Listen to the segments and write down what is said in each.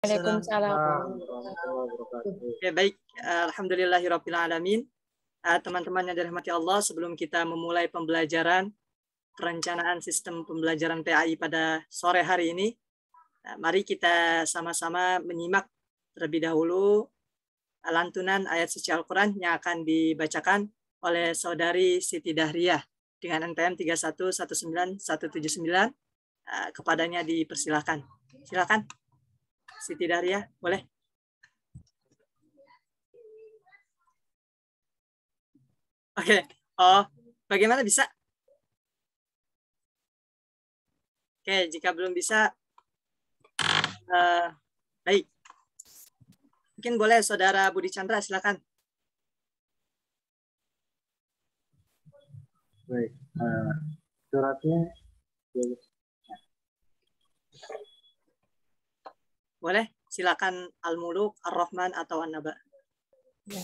Waalaikumsalam. Oke, baik. Alhamdulillahirabbil alamin. Teman-teman yang dirahmati Allah, sebelum kita memulai pembelajaran perencanaan sistem pembelajaran PAI pada sore hari ini, mari kita sama-sama menyimak terlebih dahulu lantunan ayat suci Al-Quran yang akan dibacakan oleh Saudari Siti Dahriyah dengan NPM 3119179. Kepadanya dipersilakan. Silakan. Siti Dahriyah, boleh? Oke. Oh, bagaimana bisa? Oke, jika belum bisa, baik. Mungkin boleh Saudara Budi Chandra, silakan. Baik, suratnya Boleh, silakan Al-Muluk, Ar-Rahman, atau An-Naba. Ya.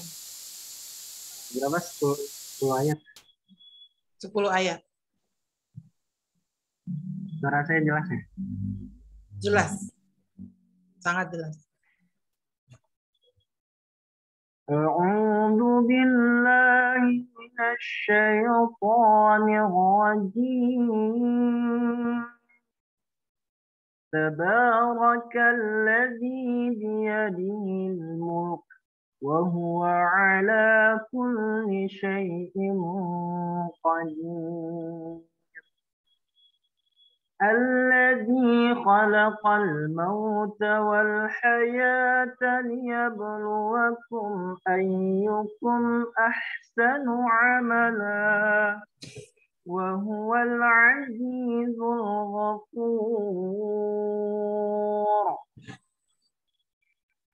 berapa? 10 ayat. 10 ayat. Suara saya jelas ya? Jelas. Sangat jelas. A'udzu billahi minasy syaithanir rajim. Tabarakalladzi biyadihil mulk wa huwa ala kulli syai'in qadir. الذي خلق الموت والحياة ليبلوكم أيكم أحسن عملا وهو العزيز الغفور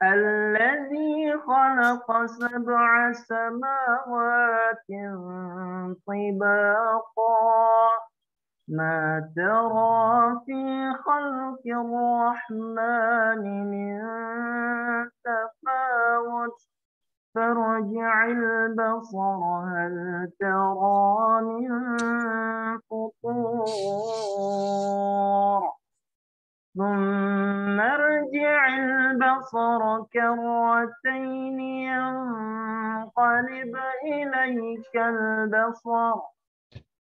الذي خلق 7 سماوات طباقا ما ترى في خلق الرحمن من تفاوت فارجع البصر هل ترى من فطور ثم ارجع البصر كرتين ينقلب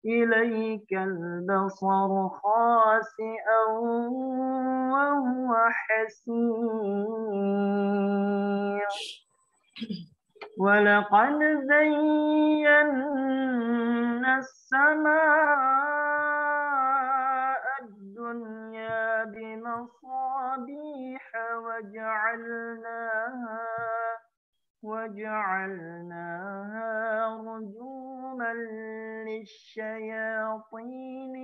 إليك البصر خاسئا وهو حسير ولقد زينا السماء الدنيا بمصابيح وجعلناها رجوما للشياطين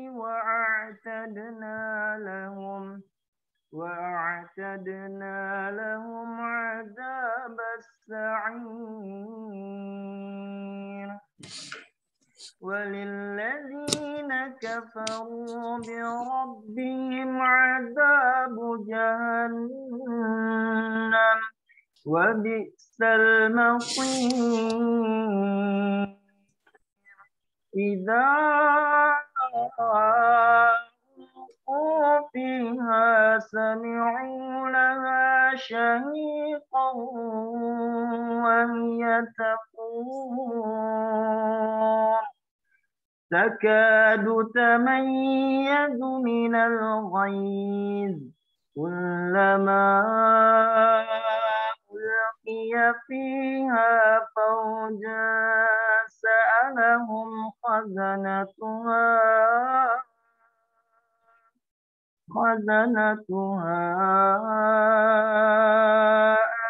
وأعتدنا لهم عذاب السعير وللذين كفروا بربهم عذاب جهنم وبئس المصير إذا ألقوا فيها سمعوا لها شهيقا وهي تفور تكاد تميز من الغيظ كلما ألقي فيها فوجا سألهم خزنتها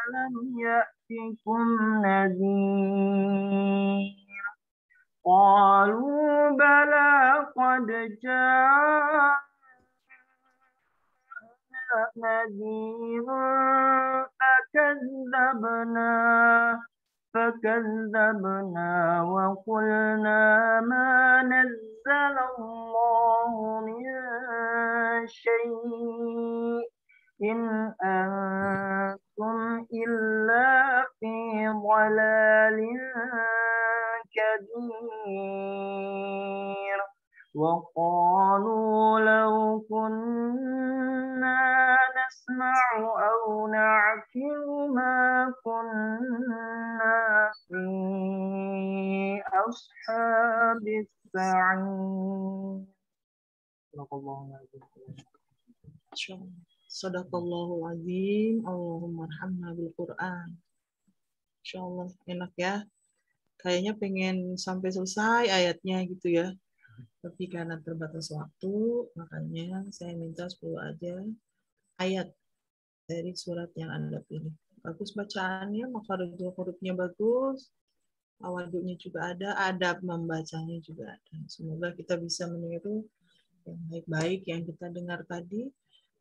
ألم يأتكم نذير قالوا بلى قد جاءنا نذير فكذبنا وقلنا ما نزل الله من شيء إن أنتم إلا في ضلال كبير وقالوا لو كنا نسمع أو نستغفر ما كنا في أصحاب السعير. Sadaqallahul azim. Allahumma arhamna bil Qur'an. Insyaallah enak ya. Kayaknya pengen sampai selesai ayatnya gitu ya. Tapi karena terbatas waktu, makanya saya minta 10 aja ayat dari surat yang Anda pilih. Bagus bacaannya, maka hurufnya bagus, awaduknya juga ada, adab membacanya juga ada. Semoga kita bisa meniru yang baik-baik yang kita dengar tadi.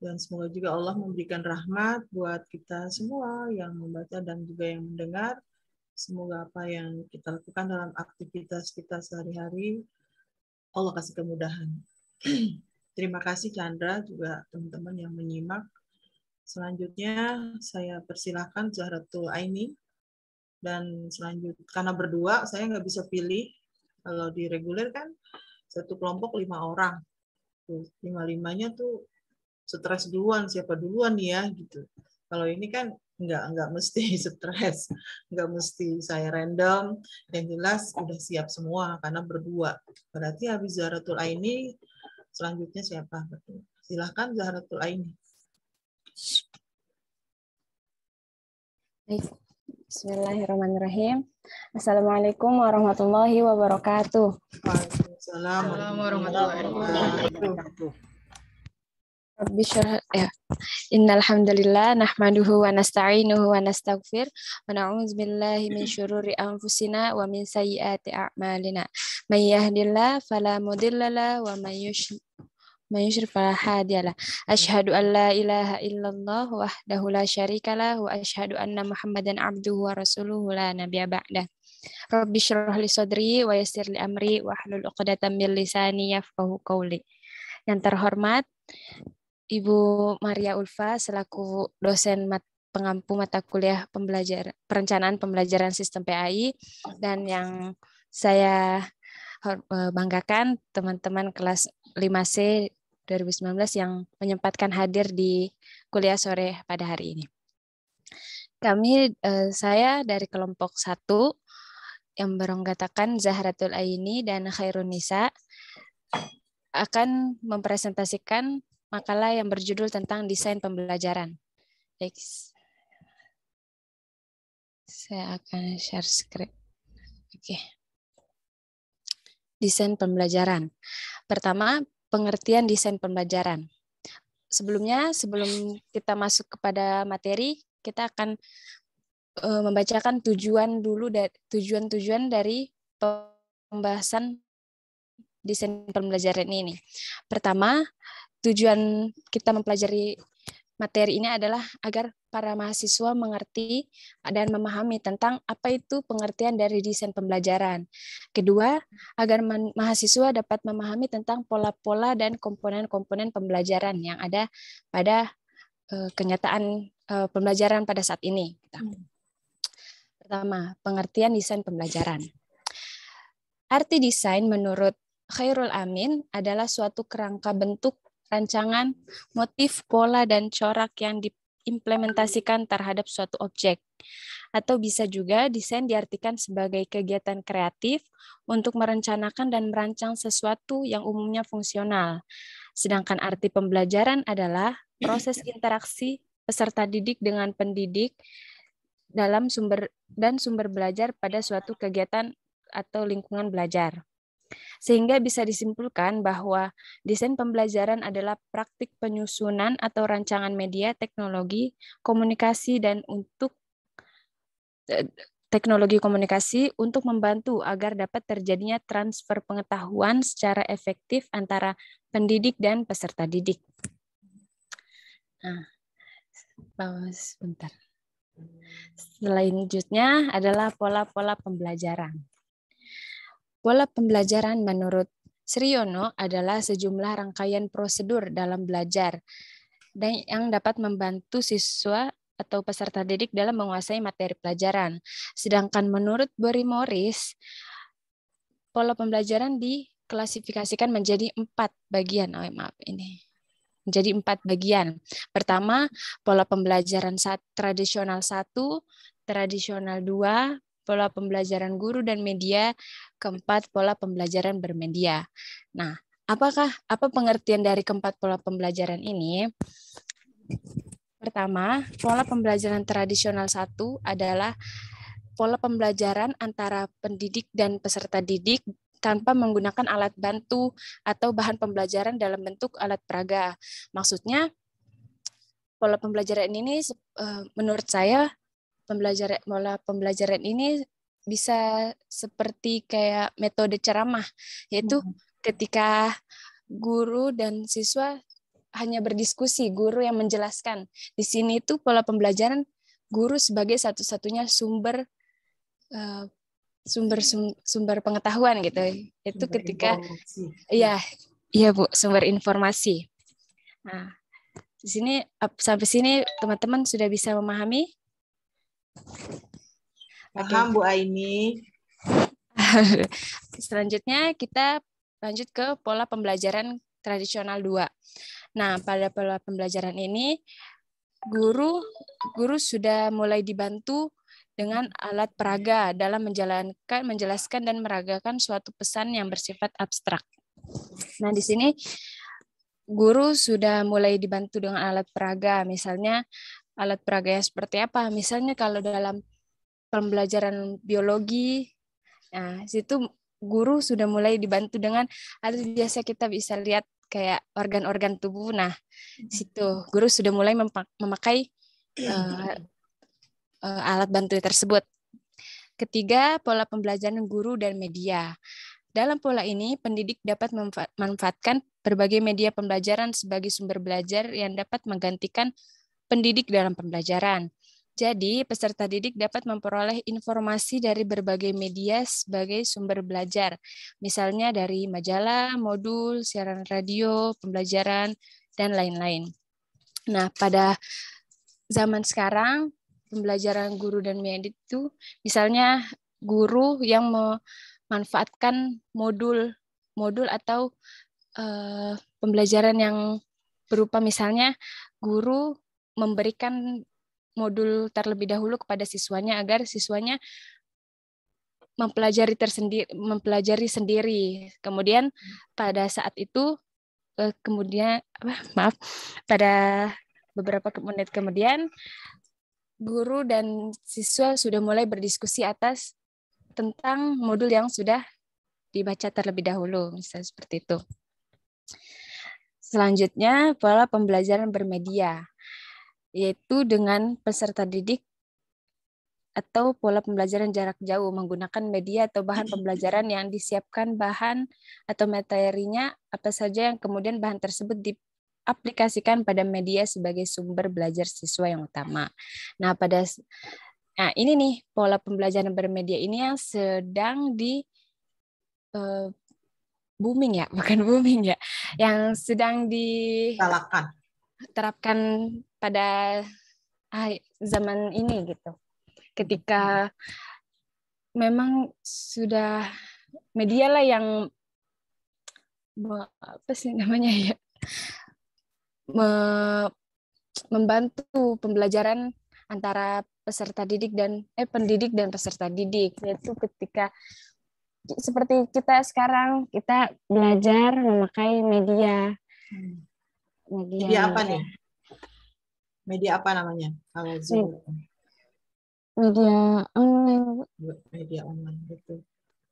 Dan semoga juga Allah memberikan rahmat buat kita semua yang membaca dan juga yang mendengar. Semoga apa yang kita lakukan dalam aktivitas kita sehari-hari, Allah kasih kemudahan. Terima kasih Chandra, juga teman-teman yang menyimak. Selanjutnya saya persilahkan Zahratul Aini. Dan selanjutnya, karena berdua, saya nggak bisa pilih. Kalau di reguler kan, satu kelompok 5 orang. 5-5-nya tuh stres duluan, siapa duluan ya gitu. Kalau ini kan nggak mesti stres, nggak mesti saya random, yang jelas udah siap semua karena berdua. Berarti habis Zahratul Aini, selanjutnya siapa? Silahkan Zahratul Aini. Bismillahirrahmanirrahim. Assalamualaikum warahmatullahi wabarakatuh. Waalaikumsalam warahmatullahi wabarakatuh. Rabbi syrah ya. Innal hamdalillah nahmaduhu wa nasta'inuhu wa nastaghfir wa na'udzu billahi min syururi anfusina wa min sayyiati a'malina. May yahdihillahu fala mudhillalah wa may yudhlil fala hadiyalah. Asyhadu an la ilaha illallah wahdahu la syarikalah wa asyhadu anna Muhammadan abduhu wa rasuluhu la nabiyya ba'dah. Rabbi syrah li sadri wa yassir li amri wa hlul 'uqdatam min lisani yafqahu qawli. Yang terhormat Ibu Maria Ulfa selaku dosen pengampu mata kuliah perencanaan pembelajaran sistem PAI, dan yang saya banggakan teman-teman kelas 5C 2019 yang menyempatkan hadir di kuliah sore pada hari ini. Saya dari kelompok 1 yang beranggotakan Zahratul Aini dan Khairun Nisa akan mempresentasikan makalah yang berjudul tentang desain pembelajaran. Baik, saya akan share screen. Oke. Desain pembelajaran. Pertama, pengertian desain pembelajaran. Sebelum kita masuk kepada materi, kita akan membacakan tujuan dari pembahasan desain pembelajaran ini. Pertama, tujuan kita mempelajari materi ini adalah agar para mahasiswa mengerti dan memahami tentang apa itu pengertian dari desain pembelajaran. Kedua, agar mahasiswa dapat memahami tentang pola-pola dan komponen-komponen pembelajaran yang ada pada kenyataan pembelajaran pada saat ini. Pertama, pengertian desain pembelajaran. Arti desain menurut Khairul Amin adalah suatu kerangka bentuk, rancangan, motif, pola, dan corak yang diimplementasikan terhadap suatu objek. Atau bisa juga desain diartikan sebagai kegiatan kreatif untuk merencanakan dan merancang sesuatu yang umumnya fungsional. Sedangkan arti pembelajaran adalah proses interaksi peserta didik dengan pendidik dalam sumber belajar pada suatu kegiatan atau lingkungan belajar. Sehingga bisa disimpulkan bahwa desain pembelajaran adalah praktik penyusunan atau rancangan media, teknologi, komunikasi, dan untuk teknologi komunikasi untuk membantu agar dapat terjadinya transfer pengetahuan secara efektif antara pendidik dan peserta didik. Nah, sebentar. Selanjutnya adalah pola-pola pembelajaran. Pola pembelajaran menurut Sriyono adalah sejumlah rangkaian prosedur dalam belajar dan yang dapat membantu siswa atau peserta didik dalam menguasai materi pelajaran. Sedangkan menurut Bori Morris, pola pembelajaran diklasifikasikan menjadi 4 bagian. menjadi 4 bagian. Pertama, pola pembelajaran tradisional 1, tradisional 2, pola pembelajaran guru dan media, keempat, pola pembelajaran bermedia. Nah, apa pengertian dari keempat pola pembelajaran ini? Pertama, pola pembelajaran tradisional 1 adalah pola pembelajaran antara pendidik dan peserta didik tanpa menggunakan alat bantu atau bahan pembelajaran dalam bentuk alat peraga. Maksudnya, pola pembelajaran ini menurut saya pola pembelajaran ini bisa seperti kayak metode ceramah, yaitu ketika guru dan siswa hanya berdiskusi, guru yang menjelaskan. Di sini itu pola pembelajaran guru sebagai satu-satunya sumber pengetahuan gitu. Itu Sumber ketika informasi. iya Bu, sumber informasi. Nah, di sini sampai sini teman-teman sudah bisa memahami? Paham Bu Aini. Selanjutnya kita lanjut ke pola pembelajaran tradisional 2. Nah, pada pola pembelajaran ini guru sudah mulai dibantu dengan alat peraga dalam menjelaskan dan meragakan suatu pesan yang bersifat abstrak. Nah, di sini guru sudah mulai dibantu dengan alat peraga. Misalnya alat peraganya seperti apa? Misalnya kalau dalam pembelajaran biologi, nah situ guru sudah mulai dibantu dengan atau biasa kita bisa lihat kayak organ-organ tubuh. Nah, situ guru sudah mulai memakai alat bantu tersebut. Ketiga, pola pembelajaran guru dan media. Dalam pola ini, pendidik dapat memanfaatkan berbagai media pembelajaran sebagai sumber belajar yang dapat menggantikan pendidik dalam pembelajaran. Jadi, peserta didik dapat memperoleh informasi dari berbagai media sebagai sumber belajar. Misalnya dari majalah, modul, siaran radio, pembelajaran, dan lain-lain. Nah, pada zaman sekarang, pembelajaran guru dan media itu, misalnya guru yang memanfaatkan modul atau pembelajaran yang berupa misalnya guru memberikan modul terlebih dahulu kepada siswanya agar siswanya mempelajari sendiri. Kemudian pada saat itu pada beberapa menit kemudian guru dan siswa sudah mulai berdiskusi atas tentang modul yang sudah dibaca terlebih dahulu, misalnya seperti itu. Selanjutnya, pola pembelajaran bermedia, yaitu dengan peserta didik atau pola pembelajaran jarak jauh menggunakan media atau bahan pembelajaran yang disiapkan bahan atau materinya apa saja yang kemudian bahan tersebut diaplikasikan pada media sebagai sumber belajar siswa yang utama. Nah, ini nih pola pembelajaran bermedia ini yang sedang booming ya, bukan booming ya, yang sedang diterapkan pada zaman ini gitu. Ketika memang sudah media lah yang membantu pembelajaran antara peserta didik dan pendidik dan peserta didik, yaitu ketika seperti kita sekarang kita belajar memakai media apa nih? Media apa namanya? Kalau Zoom. Media online. Media online, betul.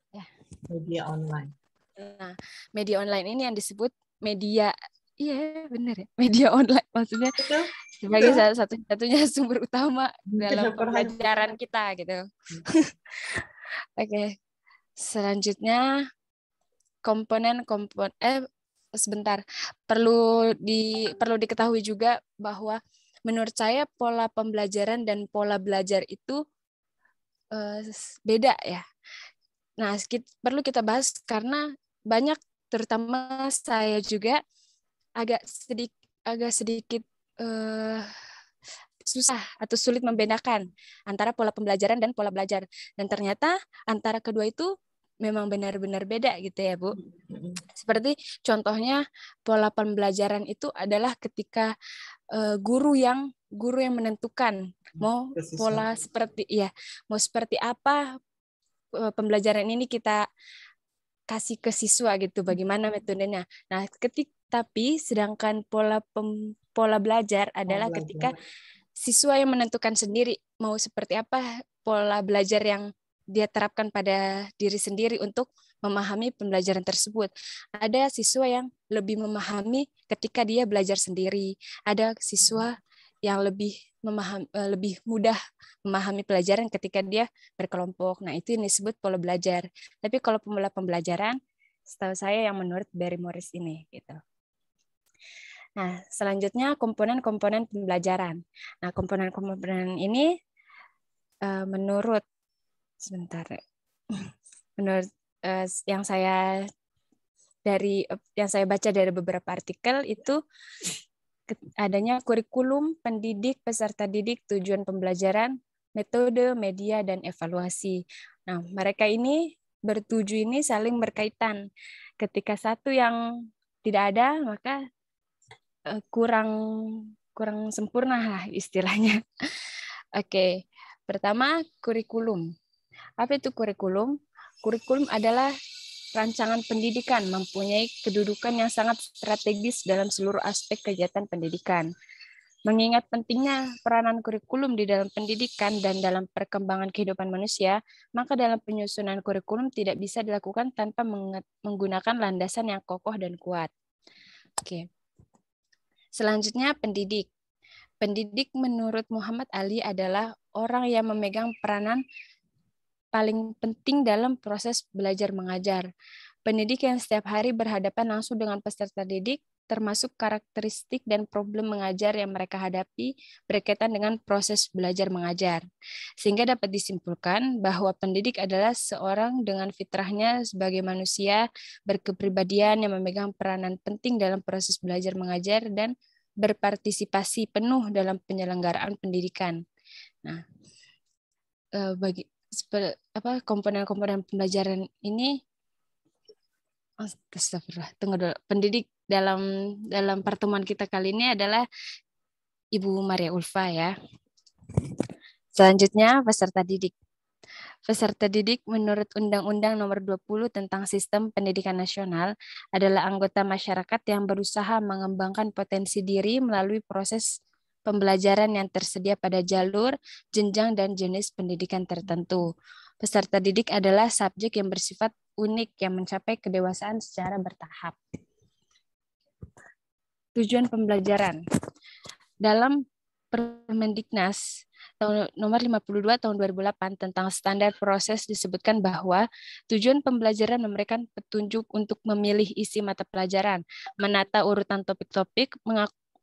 Ya. Media online. Nah, media online ini yang disebut media, iya benar ya, media online maksudnya betul. Sebagai salah satu-satunya sumber utama dalam pembelajaran kita gitu. Oke. Selanjutnya perlu diketahui juga bahwa menurut saya pola pembelajaran dan pola belajar itu beda ya. Nah, perlu kita bahas karena banyak, terutama saya juga agak sedikit susah atau sulit membedakan antara pola pembelajaran dan pola belajar. Dan ternyata antara kedua itu memang benar-benar beda gitu ya Bu. Seperti contohnya pola pembelajaran itu adalah ketika guru yang menentukan mau pola mau seperti apa pembelajaran ini kita kasih ke siswa gitu, bagaimana metodenya. Nah, tapi sedangkan pola belajar adalah ketika siswa yang menentukan sendiri mau seperti apa pola belajar yang dia terapkan pada diri sendiri untuk memahami pembelajaran tersebut. Ada siswa yang lebih memahami ketika dia belajar sendiri. Ada siswa yang lebih mudah memahami pelajaran ketika dia berkelompok. Nah, itu yang disebut pola belajar. Tapi kalau pola pembelajaran, setahu saya yang menurut Barry Morris ini gitu. Nah, selanjutnya komponen-komponen pembelajaran. Nah, komponen-komponen ini menurut yang saya baca dari beberapa artikel itu adanya kurikulum, pendidik, peserta didik, tujuan pembelajaran, metode, media, dan evaluasi. Nah, mereka ini bertujuh ini saling berkaitan. Ketika satu yang tidak ada, maka kurang sempurna lah istilahnya. Oke, pertama kurikulum. Apa itu kurikulum? Kurikulum adalah rancangan pendidikan mempunyai kedudukan yang sangat strategis dalam seluruh aspek kegiatan pendidikan. Mengingat pentingnya peranan kurikulum di dalam pendidikan dan dalam perkembangan kehidupan manusia, maka dalam penyusunan kurikulum tidak bisa dilakukan tanpa menggunakan landasan yang kokoh dan kuat. Oke. Selanjutnya pendidik. Pendidik menurut Muhammad Ali adalah orang yang memegang peranan paling penting dalam proses belajar mengajar. Pendidik yang setiap hari berhadapan langsung dengan peserta didik, termasuk karakteristik dan problem mengajar yang mereka hadapi berkaitan dengan proses belajar mengajar. Sehingga dapat disimpulkan bahwa pendidik adalah seorang dengan fitrahnya sebagai manusia, berkepribadian yang memegang peranan penting dalam proses belajar mengajar dan berpartisipasi penuh dalam penyelenggaraan pendidikan. Nah, komponen-komponen pembelajaran ini tunggu dulu. Pendidik dalam pertemuan kita kali ini adalah Ibu Maria Ulfa ya. Selanjutnya peserta didik. Peserta didik menurut Undang-Undang Nomor 20 tentang Sistem Pendidikan Nasional adalah anggota masyarakat yang berusaha mengembangkan potensi diri melalui proses pembelajaran yang tersedia pada jalur, jenjang, dan jenis pendidikan tertentu. Peserta didik adalah subjek yang bersifat unik yang mencapai kedewasaan secara bertahap. Tujuan pembelajaran. Dalam Permendiknas nomor 52 tahun 2008 tentang standar proses disebutkan bahwa tujuan pembelajaran memberikan petunjuk untuk memilih isi mata pelajaran, menata urutan topik-topik,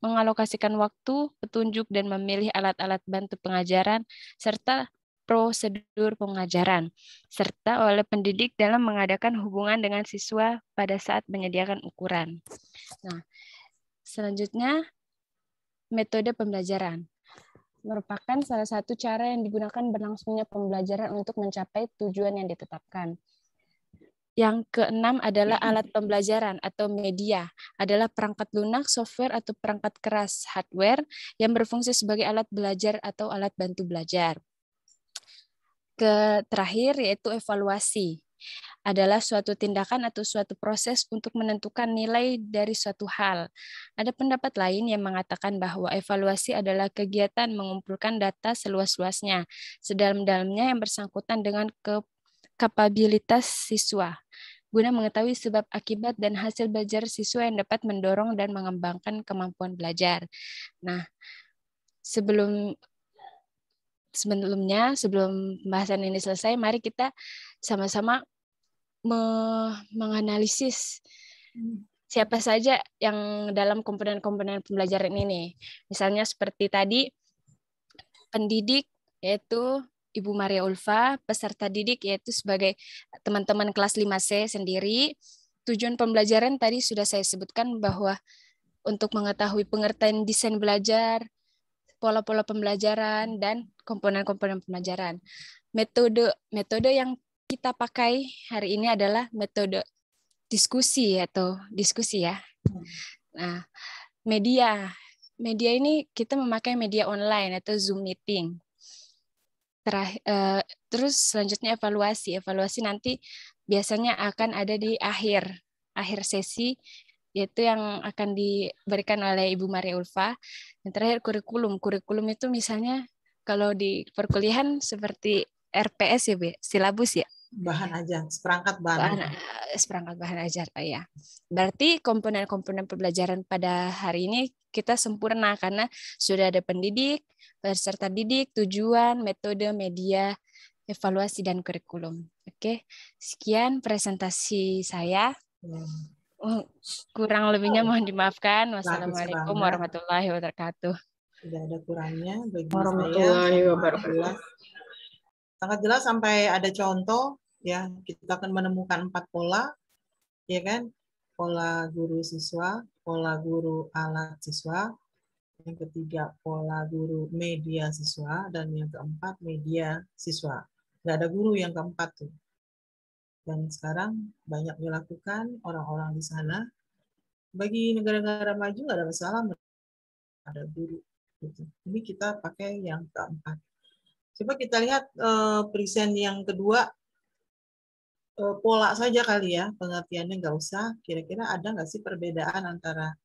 mengalokasikan waktu, petunjuk, dan memilih alat-alat bantu pengajaran, serta prosedur pengajaran, serta oleh pendidik dalam mengadakan hubungan dengan siswa pada saat menyediakan ukuran. Nah, selanjutnya, metode pembelajaran merupakan salah satu cara yang digunakan berlangsungnya pembelajaran untuk mencapai tujuan yang ditetapkan. Yang keenam adalah alat pembelajaran atau media, adalah perangkat lunak, software atau perangkat keras, hardware, yang berfungsi sebagai alat belajar atau alat bantu belajar. Terakhir yaitu evaluasi, adalah suatu tindakan atau suatu proses untuk menentukan nilai dari suatu hal. Ada pendapat lain yang mengatakan bahwa evaluasi adalah kegiatan mengumpulkan data seluas-luasnya, sedalam-dalamnya yang bersangkutan dengan kapabilitas siswa, guna mengetahui sebab akibat dan hasil belajar siswa yang dapat mendorong dan mengembangkan kemampuan belajar. Nah, sebelum pembahasan ini selesai, mari kita sama-sama menganalisis siapa saja yang dalam komponen-komponen pembelajaran ini. Misalnya seperti tadi, pendidik yaitu Ibu Maria Ulfa, peserta didik yaitu sebagai teman-teman kelas 5C sendiri. Tujuan pembelajaran tadi sudah saya sebutkan bahwa untuk mengetahui pengertian desain belajar, pola-pola pembelajaran, dan komponen-komponen pembelajaran. Metode yang kita pakai hari ini adalah metode diskusi atau diskusi ya. Nah, media ini kita memakai media online atau Zoom meeting. Terus selanjutnya evaluasi nanti biasanya akan ada di akhir sesi, yaitu yang akan diberikan oleh Ibu Maria Ulfa. Dan terakhir kurikulum itu misalnya kalau di perkuliahan seperti RPS ya Bu, silabus ya. Bahan ajar, seperangkat bahan ajar. Oh, ya. Berarti komponen-komponen pembelajaran pada hari ini kita sempurna karena sudah ada pendidik, peserta didik, tujuan, metode, media, evaluasi, dan kurikulum. Oke, sekian presentasi saya. Kurang lebihnya mohon dimaafkan. Wassalamualaikum warahmatullahi wabarakatuh. Tidak ada kurangnya bagi saya. Sangat jelas sampai ada contoh ya, kita akan menemukan 4 pola ya kan, pola guru siswa, pola guru alat siswa, yang ketiga pola guru media siswa, dan yang keempat media siswa. Nggak ada guru yang keempat tuh. Dan sekarang banyak dilakukan orang-orang di sana. Bagi negara-negara maju nggak ada masalah ada guru gitu. Ini kita pakai yang keempat. Coba kita lihat present yang kedua, pola saja kali ya, pengertiannya nggak usah. Kira-kira ada nggak sih perbedaan antara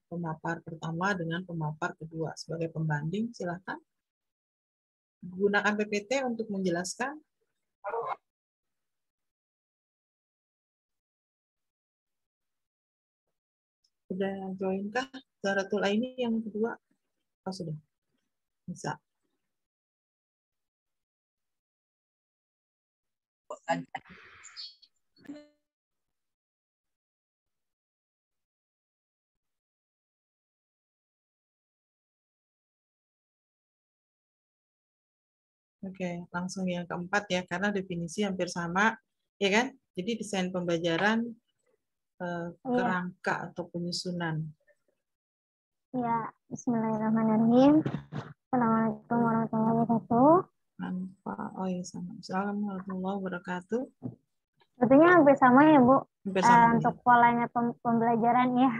pemapar pertama dengan pemapar kedua? Sebagai pembanding, silahkan. Gunakan PPT untuk menjelaskan. Sudah join kah? Zahratul Aini yang kedua? Oh, sudah. Bisa. Oke, langsung yang keempat ya, karena definisi hampir sama, ya kan? Jadi desain pembelajaran kerangka atau penyusunan. Ya, bismillahirrahmanirrahim. Assalamualaikum warahmatullahi wabarakatuh. Oh iya, sama. Assalamualaikum warahmatullahi wabarakatuh. Sebetulnya hampir sama ya, Bu. Untuk polanya pembelajaran ya.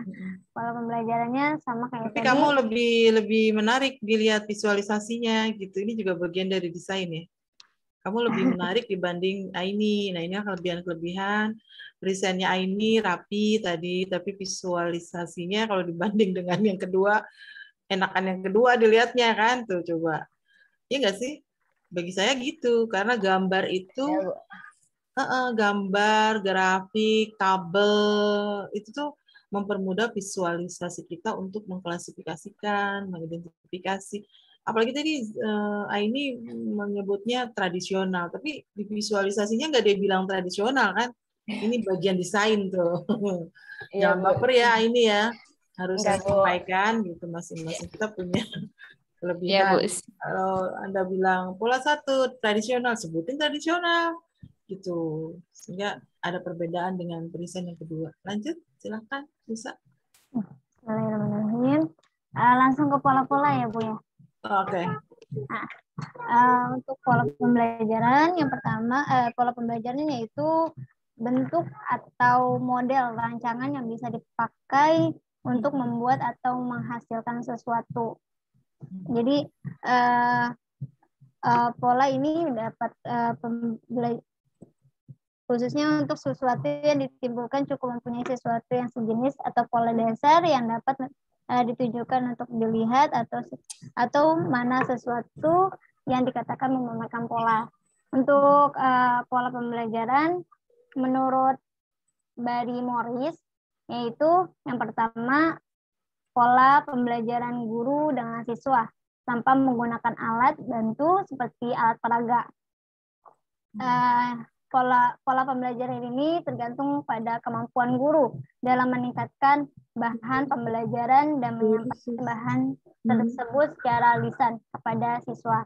Pola pembelajarannya sama kayak tapi tadi. kamu lebih menarik dilihat visualisasinya gitu. Ini juga bagian dari desain ya. Kamu lebih menarik dibanding Aini. Nah, ini kelebihan. Presentnya Aini rapi tadi, tapi visualisasinya kalau dibanding dengan yang kedua, enakan yang kedua dilihatnya kan. Tuh coba. Iya nggak sih? Bagi saya gitu, karena gambar itu gambar, grafik, tabel itu tuh mempermudah visualisasi kita untuk mengklasifikasikan, mengidentifikasi. Apalagi tadi Aini menyebutnya tradisional, tapi di visualisasinya nggak dia bilang tradisional kan? Ini bagian desain tuh. Jangan baper ya Aini ya. Harus saya sampaikan gitu, masing-masing kita punya kelebihan. Kalau Anda bilang pola 1 tradisional, sebutin tradisional gitu, sehingga ada perbedaan dengan present yang kedua. Lanjut, silakan bisa. Bismillahirrahmanirrahim. Langsung ke pola-pola ya Bu ya. Oke. Nah, untuk pola pembelajaran yang pertama, pola pembelajaran yaitu bentuk atau model rancangan yang bisa dipakai untuk membuat atau menghasilkan sesuatu. Jadi pola ini dapat khususnya untuk sesuatu yang ditimbulkan cukup mempunyai sesuatu yang sejenis atau pola dasar yang dapat ditujukan untuk dilihat atau mana sesuatu yang dikatakan memakan pola. Untuk pola pembelajaran menurut Barry Morris, yaitu yang pertama pola pembelajaran guru dengan siswa tanpa menggunakan alat bantu seperti alat peraga. Pola pembelajaran ini tergantung pada kemampuan guru dalam meningkatkan bahan pembelajaran dan menyampaikan bahan tersebut secara lisan kepada siswa.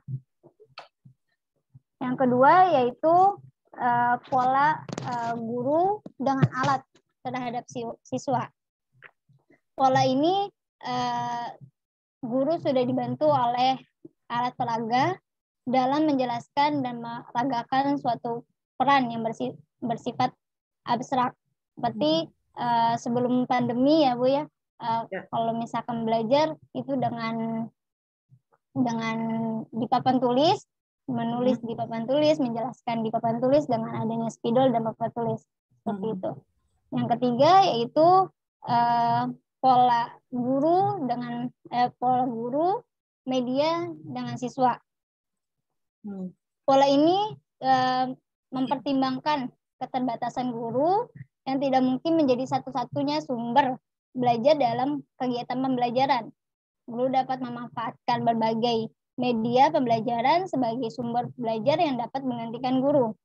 Yang kedua yaitu pola guru dengan alat terhadap siswa. Pola ini guru sudah dibantu oleh alat peraga dalam menjelaskan dan meragakan suatu peran yang bersifat abstrak. Seperti sebelum pandemi ya Bu ya, kalau misalkan belajar itu dengan di papan tulis, menulis di papan tulis, menjelaskan di papan tulis dengan adanya spidol dan papan tulis seperti itu. Yang ketiga yaitu pola guru media dengan siswa. Pola ini mempertimbangkan keterbatasan guru yang tidak mungkin menjadi satu-satunya sumber belajar dalam kegiatan pembelajaran. Guru dapat memanfaatkan berbagai media pembelajaran sebagai sumber belajar yang dapat menggantikan guru.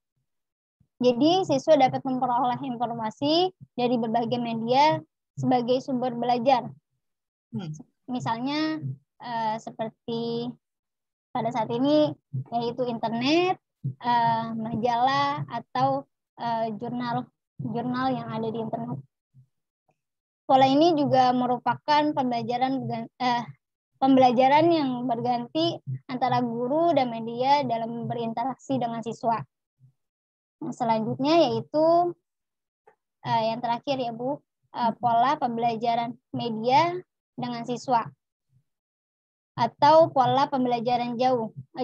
Jadi siswa dapat memperoleh informasi dari berbagai media sebagai sumber belajar. Misalnya seperti pada saat ini yaitu internet, majalah atau jurnal yang ada di internet. Pola ini juga merupakan pembelajaran yang berganti antara guru dan media dalam berinteraksi dengan siswa. Nah, selanjutnya yaitu yang terakhir ya Bu, pola pembelajaran media dengan siswa atau pola pembelajaran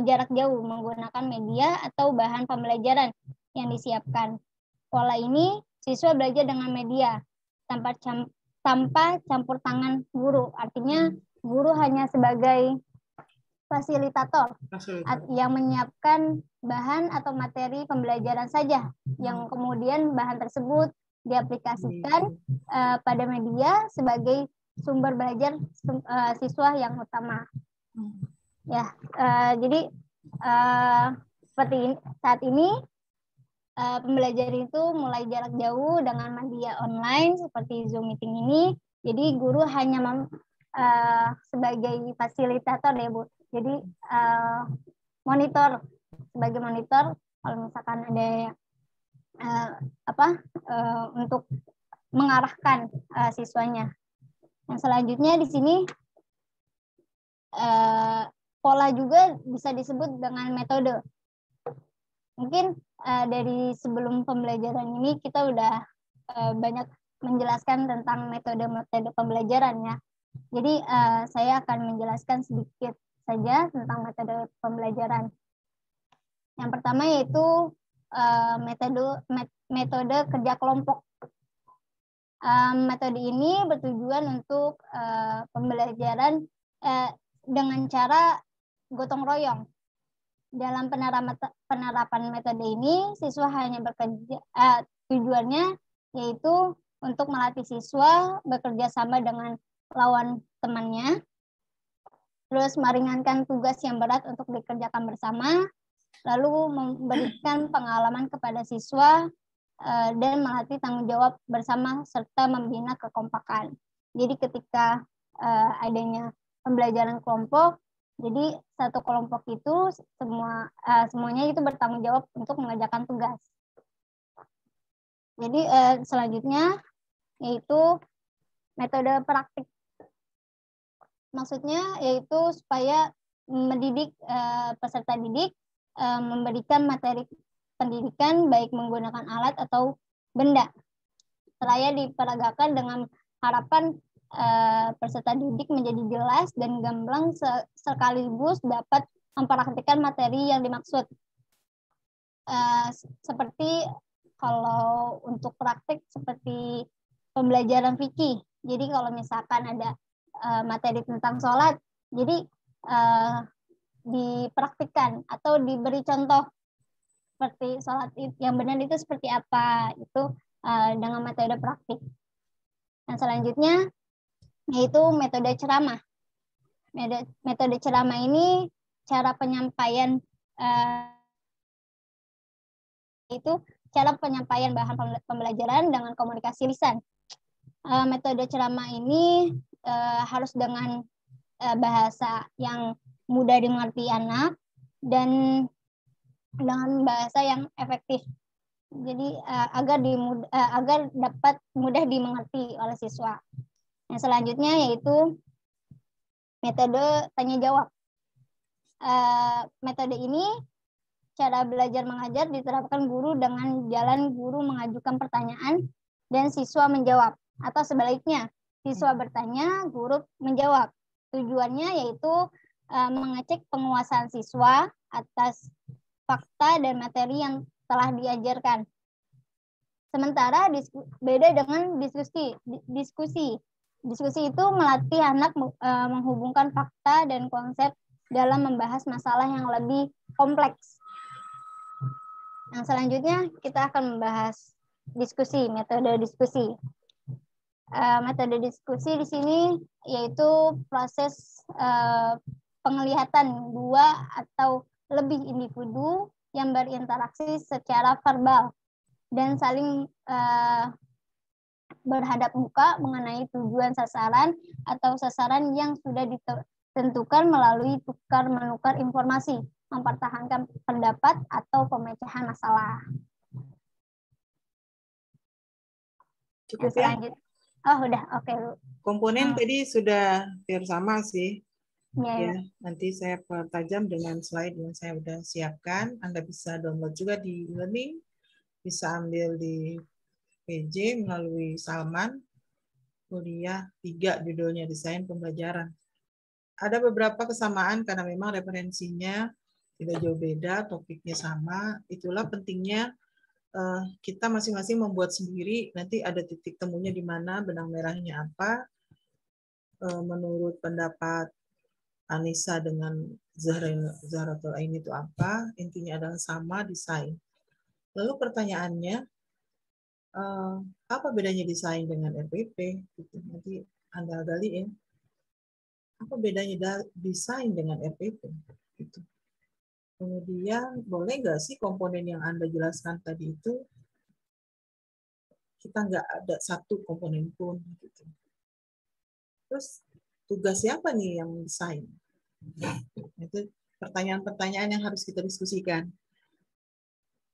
jarak jauh menggunakan media atau bahan pembelajaran yang disiapkan. Pola ini siswa belajar dengan media tanpa campur tangan guru. Artinya guru hanya sebagai fasilitator yang menyiapkan bahan atau materi pembelajaran saja, yang kemudian bahan tersebut diaplikasikan pada media sebagai sumber belajar siswa yang utama. Ya, jadi seperti saat ini pembelajaran itu mulai jarak jauh dengan media online seperti Zoom meeting ini. Jadi guru hanya sebagai fasilitator ya Bu. Jadi sebagai monitor kalau misalkan ada untuk mengarahkan siswanya. Yang selanjutnya di sini pola juga bisa disebut dengan metode. Mungkin dari sebelum pembelajaran ini kita udah banyak menjelaskan tentang metode-metode pembelajaran ya. Jadi saya akan menjelaskan sedikit saja tentang metode pembelajaran. Yang pertama yaitu metode kerja kelompok. Metode ini bertujuan untuk pembelajaran dengan cara gotong royong. Dalam penerapan metode ini, siswa hanya bekerja, tujuannya yaitu untuk melatih siswa bekerja sama dengan lawan temannya, terus meringankan tugas yang berat untuk dikerjakan bersama, lalu memberikan pengalaman kepada siswa dan melatih tanggung jawab bersama serta membina kekompakan. Jadi ketika adanya pembelajaran kelompok, jadi satu kelompok itu semuanya itu bertanggung jawab untuk mengerjakan tugas. Jadi selanjutnya yaitu metode praktik. Maksudnya yaitu supaya mendidik peserta didik memberikan materi pendidikan baik menggunakan alat atau benda. Seraya diperagakan dengan harapan peserta didik menjadi jelas dan gamblang sekaligus dapat mempraktikkan materi yang dimaksud. Seperti kalau untuk praktik seperti pembelajaran fikih. Jadi kalau misalkan ada materi tentang sholat, jadi dipraktikkan atau diberi contoh seperti sholat yang benar itu seperti apa, itu dengan metode praktik. Yang selanjutnya yaitu metode ceramah. Metode ceramah ini cara penyampaian bahan pembelajaran dengan komunikasi lisan. Metode ceramah ini harus dengan bahasa yang mudah dimengerti anak dan dengan bahasa yang efektif. Jadi agar dapat mudah dimengerti oleh siswa. Yang selanjutnya yaitu metode tanya jawab. Metode ini cara belajar mengajar diterapkan guru dengan jalan guru mengajukan pertanyaan dan siswa menjawab. Atau sebaliknya, siswa bertanya, guru menjawab. Tujuannya yaitu mengecek penguasaan siswa atas fakta dan materi yang telah diajarkan. Sementara beda dengan diskusi. Diskusi itu melatih anak menghubungkan fakta dan konsep dalam membahas masalah yang lebih kompleks. Yang selanjutnya kita akan membahas diskusi, metode diskusi. Metode diskusi di sini yaitu proses penglihatan dua atau lebih individu yang berinteraksi secara verbal dan saling berhadap muka mengenai tujuan sasaran atau sasaran yang sudah ditentukan melalui tukar-menukar informasi, mempertahankan pendapat atau pemecahan masalah. Cukup ya? Oh, udah, oke. Komponen tadi sudah hampir sama sih. Ya. Nanti saya pertajam dengan slide yang saya sudah siapkan. Anda bisa download juga di e-learning, bisa ambil di PJ melalui Salman, kuliah 3 judulnya desain pembelajaran. Ada beberapa kesamaan karena memang referensinya tidak jauh beda, topiknya sama. Itulah pentingnya kita masing-masing membuat sendiri, nanti ada titik temunya di mana, benang merahnya apa. Menurut pendapat Anissa dengan Zahratul Aini itu apa, intinya adalah sama, desain. Lalu pertanyaannya, apa bedanya desain dengan RPP? Gitu. Nanti Anda galiin. Apa bedanya desain dengan RPP? Gitu. Kemudian, boleh nggak sih komponen yang Anda jelaskan tadi itu, kita nggak ada satu komponen pun. Gitu. Terus, tugas siapa nih yang desain? Itu pertanyaan-pertanyaan yang harus kita diskusikan.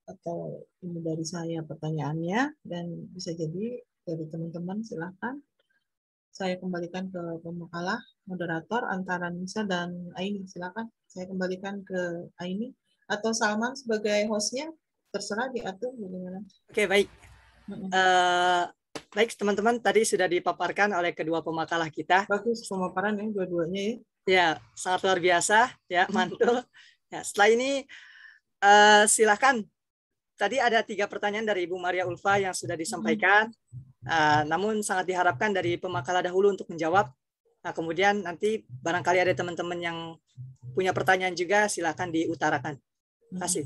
Atau ini dari saya pertanyaannya, dan bisa jadi dari teman-teman, silakan. Saya kembalikan ke pemakalah moderator antara Nisa dan Aini. Silakan saya kembalikan ke Aini atau Salman sebagai hostnya, terserah diatur bagaimana. Oke, baik. Baik teman-teman, tadi sudah dipaparkan oleh kedua pemakalah kita. Bagus pemaparan ya dua-duanya ya. Ya, sangat luar biasa ya, mantul. Ya, setelah ini silakan. Tadi ada 3 pertanyaan dari Ibu Maria Ulfa yang sudah disampaikan. Namun sangat diharapkan dari pemakalah dahulu untuk menjawab. Nah, kemudian nanti barangkali ada teman-teman yang punya pertanyaan juga, silakan diutarakan. Terima kasih.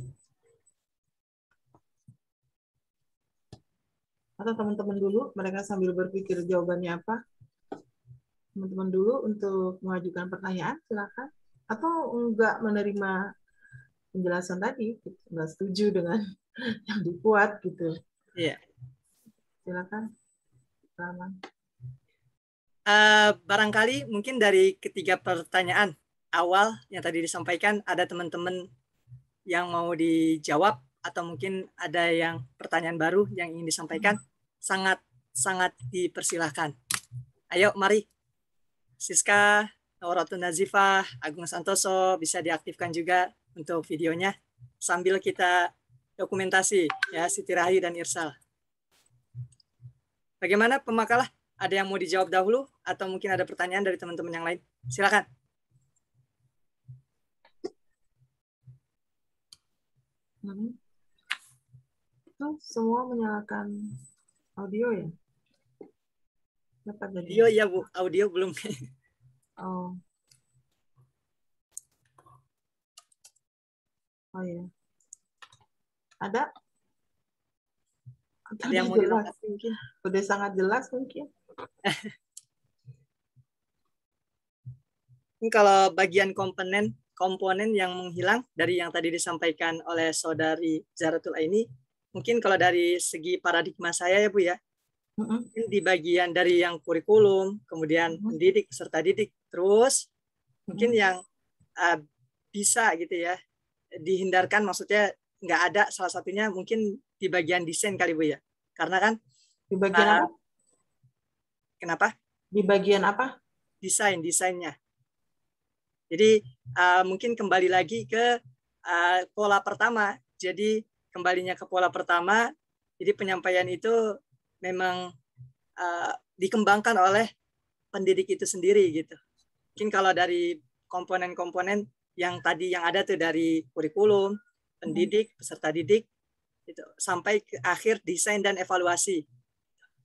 Atau teman-teman dulu, mereka sambil berpikir jawabannya apa. Teman-teman dulu untuk mengajukan pertanyaan, silakan. Atau enggak menerima penjelasan tadi, enggak setuju dengan yang dibuat gitu. Iya. Silakan. Selamat. Barangkali mungkin dari ketiga pertanyaan awal yang tadi disampaikan, ada teman-teman yang mau dijawab atau mungkin ada yang pertanyaan baru yang ingin disampaikan, sangat dipersilahkan. Ayo, mari. Siska, Nauratul Nazifah, Agung Santoso bisa diaktifkan juga untuk videonya sambil kita dokumentasi ya, Siti Rahayu dan Irsal. Bagaimana pemakalah? Ada yang mau dijawab dahulu atau mungkin ada pertanyaan dari teman-teman yang lain? Silakan. Semua menyalakan audio ya? Audio ya Bu, audio belum. Oh. Oh ya. Ada? Ada yang mau jelas dilengkapi mungkin. Udah sangat jelas mungkin. Ini kalau bagian komponen yang menghilang dari yang tadi disampaikan oleh saudari Zahratul Aini, mungkin kalau dari segi paradigma saya ya Bu ya, mungkin di bagian dari yang kurikulum, kemudian pendidik, peserta didik, terus mungkin yang bisa gitu ya dihindarkan, maksudnya nggak ada salah satunya mungkin di bagian desain kali Bu ya, karena kan di bagian apa? Kenapa? Di bagian apa? Desainnya. Jadi mungkin kembali lagi ke pola pertama. Jadi kembalinya ke pola pertama. Jadi penyampaian itu memang dikembangkan oleh pendidik itu sendiri gitu. Mungkin kalau dari komponen-komponen yang tadi yang ada tuh dari kurikulum, pendidik, peserta didik, itu sampai ke akhir desain dan evaluasi.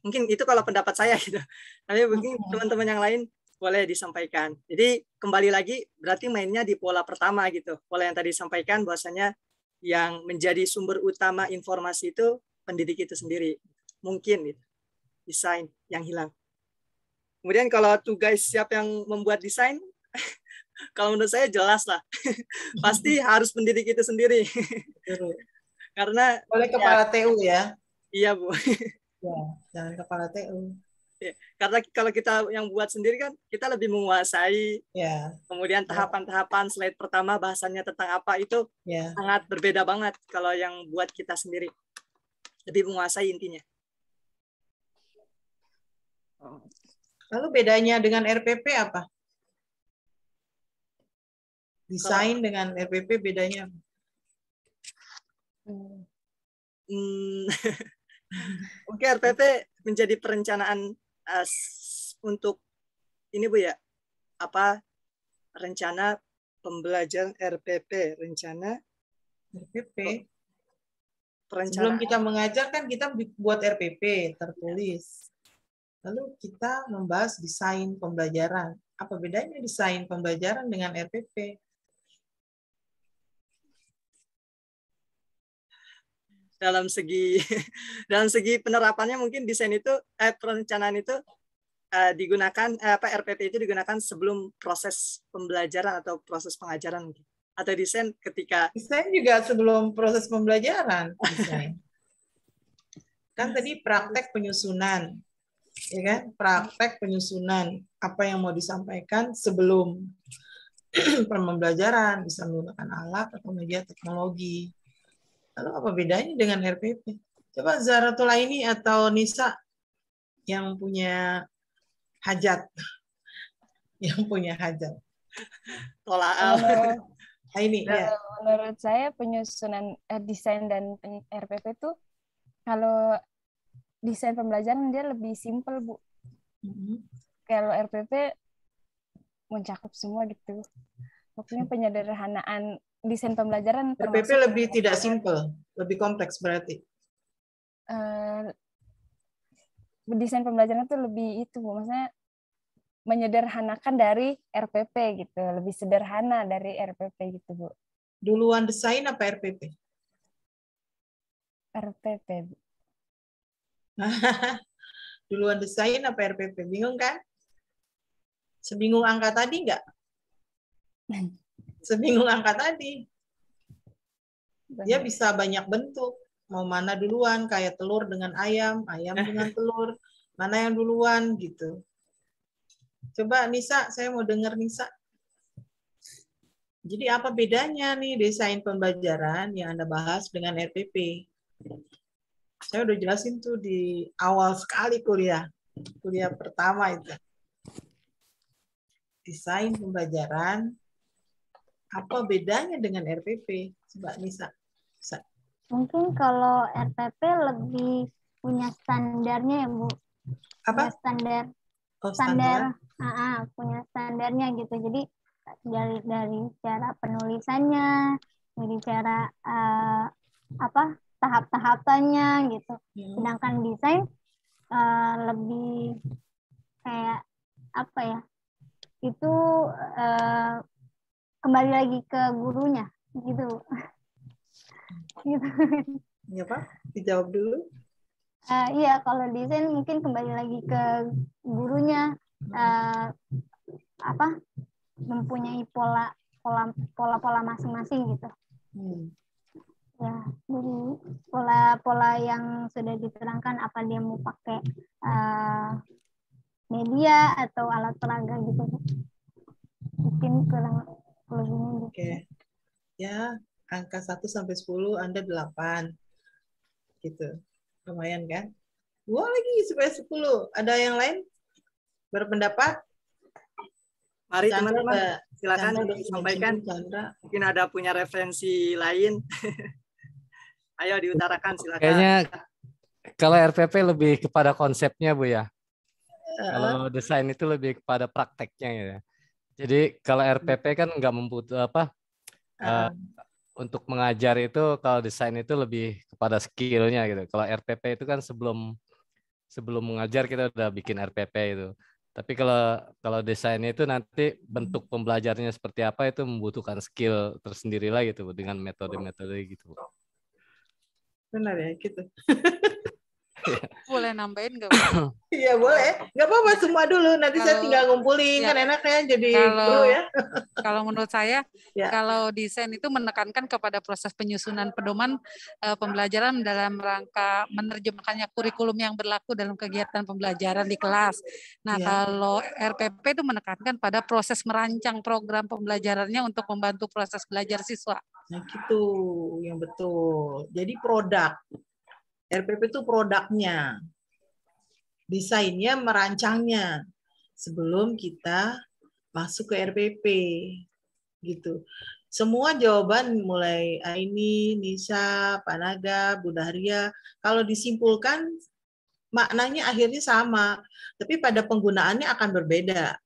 Mungkin itu kalau pendapat saya gitu. Tapi mungkin teman-teman yang lain boleh disampaikan. Jadi kembali lagi berarti mainnya di pola pertama gitu. Pola yang tadi disampaikan bahwasanya yang menjadi sumber utama informasi itu pendidik itu sendiri. Mungkin gitu. Desain yang hilang. Kemudian kalau tugas siapa yang membuat desain, kalau menurut saya jelas lah. Pasti harus pendidik itu sendiri. Karena oleh kepala TU ya. Iya, Bu. Ya, jangan kepala TU. Ya, karena kalau kita yang buat sendiri kan kita lebih menguasai. Ya. Kemudian tahapan-tahapan slide pertama bahasannya tentang apa itu sangat berbeda banget kalau yang buat kita sendiri. Lebih menguasai intinya. Lalu bedanya dengan RPP apa? Desain dengan RPP bedanya apa? Oke, RPP menjadi perencanaan untuk ini Bu ya, apa rencana pembelajaran RPP, rencana RPP. perencanaan. Sebelum kita mengajar kan kita buat RPP tertulis. Lalu kita membahas desain pembelajaran. Apa bedanya desain pembelajaran dengan RPP? Dalam segi penerapannya mungkin desain itu perencanaan itu digunakan RPP itu digunakan sebelum proses pembelajaran atau proses pengajaran mungkin. Atau desain ketika desain juga sebelum proses pembelajaran desain. Kan tadi praktek penyusunan. Ya kan? Praktek penyusunan apa yang mau disampaikan sebelum pembelajaran, bisa menggunakan alat atau media teknologi. Lalu apa bedanya dengan RPP? Coba Zaratul Aini atau Nisa yang punya hajat. Yang punya hajat. Ini ya. Menurut saya penyusunan desain dan RPP itu kalau desain pembelajaran dia lebih simpel, Bu. Kalau RPP mencakup semua gitu. Pokoknya penyederhanaan desain pembelajaran RPP lebih tidak simpel, lebih kompleks berarti. Desain pembelajaran itu lebih itu, Bu. Maksudnya menyederhanakan dari RPP gitu, lebih sederhana dari RPP gitu, Bu. Duluan desain apa RPP? RPP, Bu. Duluan desain apa RPP? Bingung kan? Sebingung angka tadi nggak? Sebingung angka tadi. Dia bisa banyak bentuk. Mau mana duluan, kayak telur dengan ayam, ayam dengan telur. Mana yang duluan gitu. Coba Nisa, saya mau dengar Nisa. Jadi apa bedanya nih desain pembelajaran yang Anda bahas dengan RPP? Saya udah jelasin tuh di awal sekali kuliah pertama itu. Desain pembelajaran, apa bedanya dengan RPP? Coba Nisa. Mungkin kalau RPP lebih punya standarnya ya, Bu. Apa? Punya standar. Punya standarnya gitu. Jadi dari cara penulisannya, dari cara tahap-tahapannya gitu. Sedangkan desain lebih kayak apa ya? Itu kembali lagi ke gurunya gitu. Gitu. Ya Pak, dijawab dulu. Iya, kalau desain mungkin kembali lagi ke gurunya, mempunyai pola masing-masing gitu. Ya, jadi pola-pola yang sudah diterangkan apa dia mau pakai media atau alat peraga gitu. Mungkin kurang lebihnya gitu. Oke. Ya, angka 1 sampai 10 Anda 8. Gitu. Lumayan kan? 2 lagi supaya 10. Ada yang lain berpendapat? Mari Chandra, teman-teman, Mbak. silakan Chandra udah disampaikan. Chandra. Mungkin ada punya referensi lain. Ayo diutarakan, silakan. Kayaknya kalau RPP lebih kepada konsepnya, Bu ya. Kalau desain itu lebih kepada prakteknya ya. Jadi kalau RPP kan nggak membutuhkan untuk mengajar itu, kalau desain itu lebih kepada skillnya gitu. Kalau RPP itu kan sebelum mengajar kita udah bikin RPP itu. Tapi kalau desainnya itu nanti bentuk pembelajarannya seperti apa itu membutuhkan skill tersendiri lah gitu dengan metode-metode gitu. Benar ya gitu. Boleh nambahin nggak? Iya boleh, nggak apa-apa semua dulu. Nanti saya tinggal ngumpulin, kan enaknya jadi guru ya. Kalau menurut saya, Ya. kalau desain itu menekankan kepada proses penyusunan pedoman pembelajaran dalam rangka menerjemahkannya kurikulum yang berlaku dalam kegiatan pembelajaran di kelas. Nah, kalau RPP itu menekankan pada proses merancang program pembelajarannya untuk membantu proses belajar siswa. Nah gitu, yang betul. Jadi produk. RPP itu produknya. Desainnya, merancangnya sebelum kita masuk ke RPP gitu. Semua jawaban mulai Aini, Nisa, Panaga, Budaria, kalau disimpulkan maknanya akhirnya sama, tapi pada penggunaannya akan berbeda.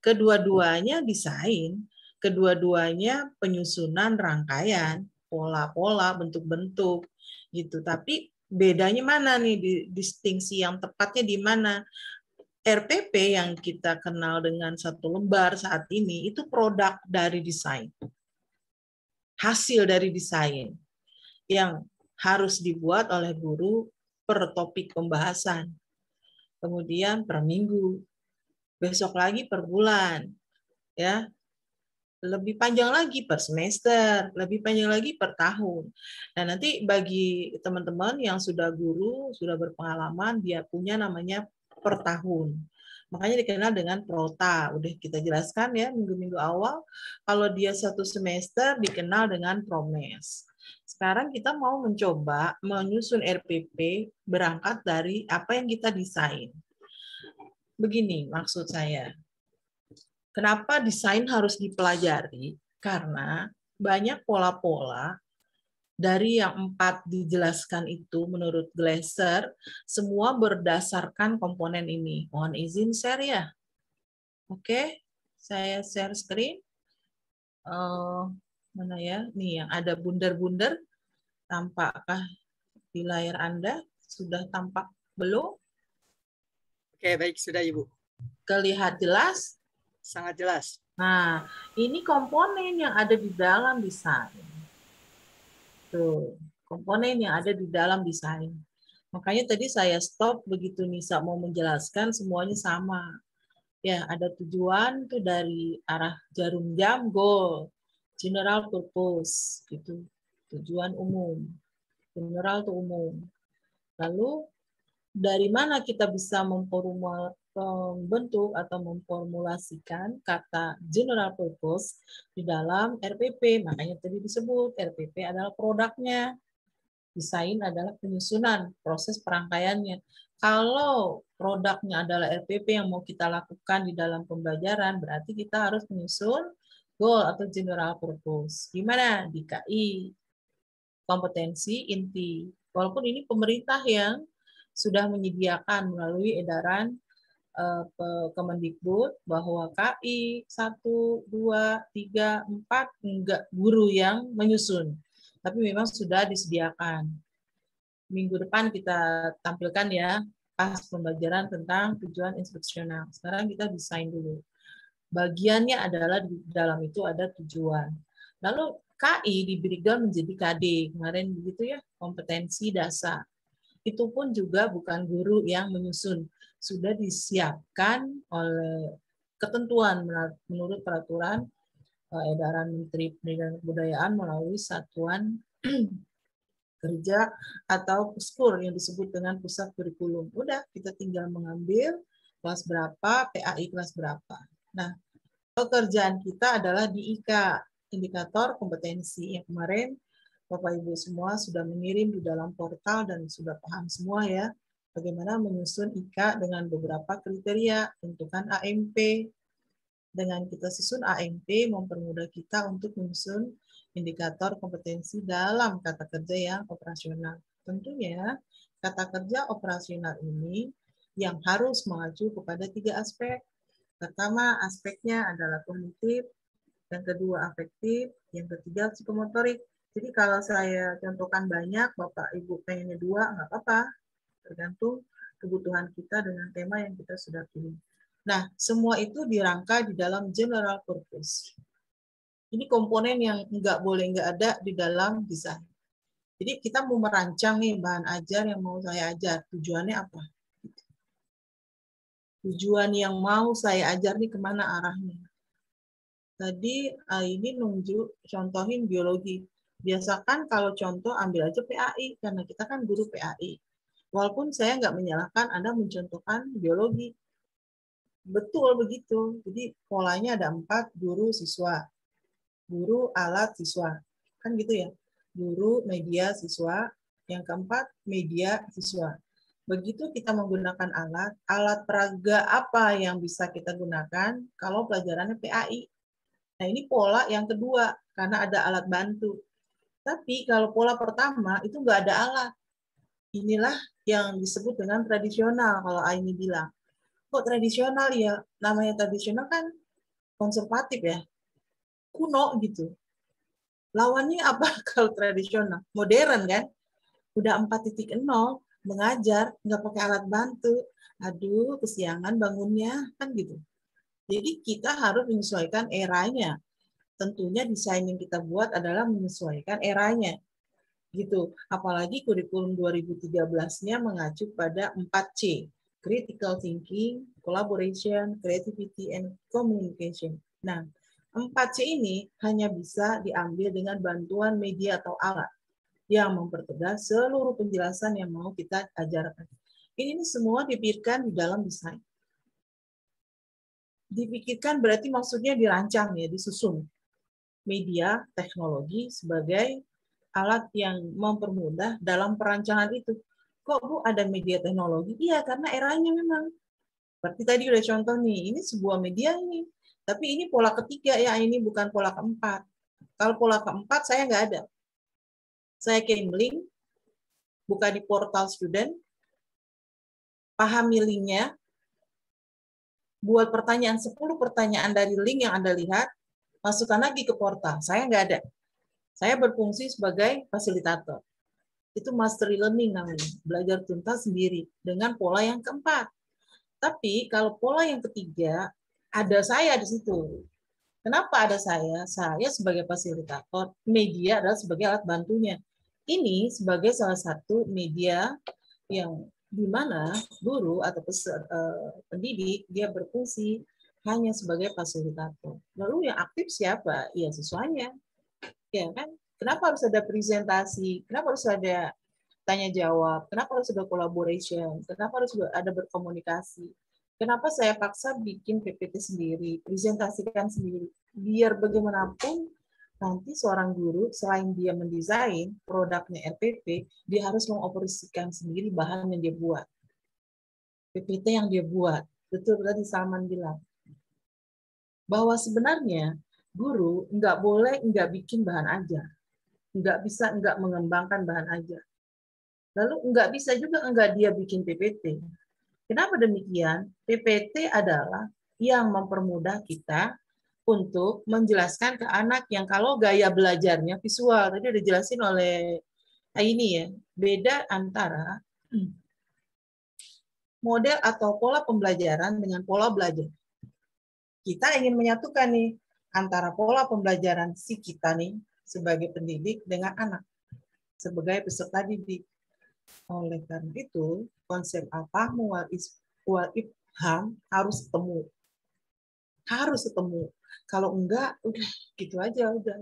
Kedua-duanya desain, kedua-duanya penyusunan rangkaian, pola-pola, bentuk-bentuk gitu. Tapi bedanya mana nih, distingsi yang tepatnya di mana? RPP yang kita kenal dengan satu lembar saat ini itu produk dari desain. Hasil dari desain yang harus dibuat oleh guru per topik pembahasan. Kemudian per minggu. Besok lagi per bulan. Ya. Lebih panjang lagi per semester, lebih panjang lagi per tahun. Nah, nanti bagi teman-teman yang sudah guru, sudah berpengalaman, dia punya namanya per tahun. Makanya dikenal dengan prota. Udah kita jelaskan ya minggu-minggu awal. Kalau dia satu semester dikenal dengan promes. Sekarang kita mau mencoba menyusun RPP berangkat dari apa yang kita desain. Begini maksud saya. Kenapa desain harus dipelajari? Karena banyak pola-pola dari yang 4 dijelaskan itu menurut Glasser, semua berdasarkan komponen ini. Mohon izin share ya. Oke, saya share screen. Mana ya? Nih yang ada bundar-bundar. Tampakkah di layar Anda? Sudah tampak belum? Oke, baik. Sudah, Ibu. Kelihatan jelas? Sangat jelas. Nah, ini komponen yang ada di dalam desain. Tuh, komponen yang ada di dalam desain. Makanya tadi saya stop begitu Nisa mau menjelaskan semuanya sama. Ya, ada tujuan tuh dari arah jarum jam, goal, general purpose, gitu. Tujuan umum. General itu umum. Lalu dari mana kita bisa membentuk atau memformulasikan kata general purpose di dalam RPP. Makanya tadi disebut RPP adalah produknya. Desain adalah penyusunan, proses perangkaiannya. Kalau produknya adalah RPP yang mau kita lakukan di dalam pembelajaran, berarti kita harus menyusun goal atau general purpose. Gimana? Di KI, kompetensi inti. Walaupun ini pemerintah yang sudah menyediakan melalui edaran Kemendikbud bahwa KI 1, 2, 3, 4 enggak guru yang menyusun. Tapi memang sudah disediakan. Minggu depan kita tampilkan ya pas pembelajaran tentang tujuan instruksional. Sekarang kita desain dulu. Bagiannya adalah di dalam itu ada tujuan. Lalu KI di breakdown menjadi KD. Kemarin begitu ya, kompetensi dasar. Itu pun juga bukan guru yang menyusun. Sudah disiapkan oleh ketentuan menurut peraturan edaran Menteri Pendidikan dan Kebudayaan melalui satuan kerja atau PUSKUR yang disebut dengan pusat kurikulum. Udah, kita tinggal mengambil kelas berapa, PAI kelas berapa. Nah, pekerjaan kita adalah di IK, indikator kompetensi yang kemarin Bapak Ibu semua sudah mengirim di dalam portal dan sudah paham semua ya bagaimana menyusun IK dengan beberapa kriteria, tentukan AMP, Dengan kita susun AMP mempermudah kita untuk menyusun indikator kompetensi dalam kata kerja yang operasional. Tentunya kata kerja operasional ini yang harus mengacu kepada 3 aspek. Pertama, aspeknya adalah kognitif, yang kedua afektif, yang ketiga psikomotorik. Jadi kalau saya contohkan banyak, Bapak Ibu pengennya 2, nggak apa-apa. Tergantung kebutuhan kita dengan tema yang kita sudah pilih. Nah, semua itu dirangka di dalam general purpose. Ini komponen yang nggak boleh nggak ada di dalam desain. Jadi kita mau merancang nih bahan ajar yang mau saya ajar. Tujuannya apa? Tujuan yang mau saya ajar nih kemana arahnya? Tadi ini contohin biologi. Biasakan kalau contoh ambil aja PAI, karena kita kan guru PAI. Walaupun saya nggak menyalahkan Anda mencontohkan biologi. Betul begitu. Jadi polanya ada 4, guru, siswa. Guru, alat, siswa. Kan gitu ya. Guru, media, siswa. Yang keempat, media, siswa. Begitu kita menggunakan alat peraga apa yang bisa kita gunakan kalau pelajarannya PAI. Nah, ini pola yang kedua, karena ada alat bantu. Tapi kalau pola pertama, itu nggak ada alat. Inilah yang disebut dengan tradisional, kalau Aini bilang. Kok tradisional ya? Namanya tradisional kan konservatif ya. Kuno gitu. Lawannya apa kalau tradisional? Modern kan? Udah 4.0, mengajar, nggak pakai alat bantu. Aduh, kesiangan bangunnya, kan gitu. Jadi kita harus menyesuaikan eranya. Tentunya desain yang kita buat adalah menyesuaikan eranya. Gitu. Apalagi kurikulum 2013-nya mengacu pada 4C. Critical thinking, collaboration, creativity, and communication. Nah, 4C ini hanya bisa diambil dengan bantuan media atau alat yang mempertegas seluruh penjelasan yang mau kita ajarkan. Ini semua dipikirkan di dalam desain. Dipikirkan berarti maksudnya dirancang ya, disusun. Media, teknologi sebagai alat yang mempermudah dalam perancangan itu. Kok Bu ada media teknologi? Iya, karena eranya memang. Seperti tadi udah contoh nih, ini sebuah media ini. Tapi ini pola ketiga ya, ini bukan pola keempat. Kalau pola keempat saya nggak ada. Saya kirim link, buka di portal student, pahami linknya, buat pertanyaan 10 pertanyaan dari link yang Anda lihat, masukkan lagi ke portal. Saya nggak ada. Saya berfungsi sebagai fasilitator. Itu mastery learning namanya, belajar tuntas sendiri dengan pola yang keempat. Tapi kalau pola yang ketiga, ada saya di situ. Kenapa ada saya? Saya sebagai fasilitator, media adalah sebagai alat bantunya. Ini sebagai salah satu media yang di mana guru atau pendidik dia berfungsi hanya sebagai fasilitator. Lalu yang aktif siapa? Ya siswanya. Ya kan? Kenapa harus ada presentasi? Kenapa harus ada tanya jawab? Kenapa harus ada collaboration? Kenapa harus ada berkomunikasi? Kenapa saya paksa bikin PPT sendiri, presentasikan sendiri? Biar bagaimanapun nanti seorang guru selain dia mendesain produknya RPP, dia harus mengoperasikan sendiri bahan yang dia buat. PPT yang dia buat. Betul tadi Salman bilang. Bahwa sebenarnya guru nggak boleh nggak bikin bahan ajar. Nggak bisa nggak mengembangkan bahan ajar. Lalu nggak bisa juga nggak dia bikin PPT. Kenapa demikian? PPT adalah yang mempermudah kita untuk menjelaskan ke anak yang kalau gaya belajarnya visual. Tadi udah dijelasin oleh ini ya. Beda antara model atau pola pembelajaran dengan pola belajar. Kita ingin menyatukan nih antara pola pembelajaran si kita nih sebagai pendidik dengan anak sebagai peserta didik. Oleh karena itu, konsep al-fahmu wal ifham harus ketemu. Harus ketemu. Kalau enggak, udah gitu aja, udah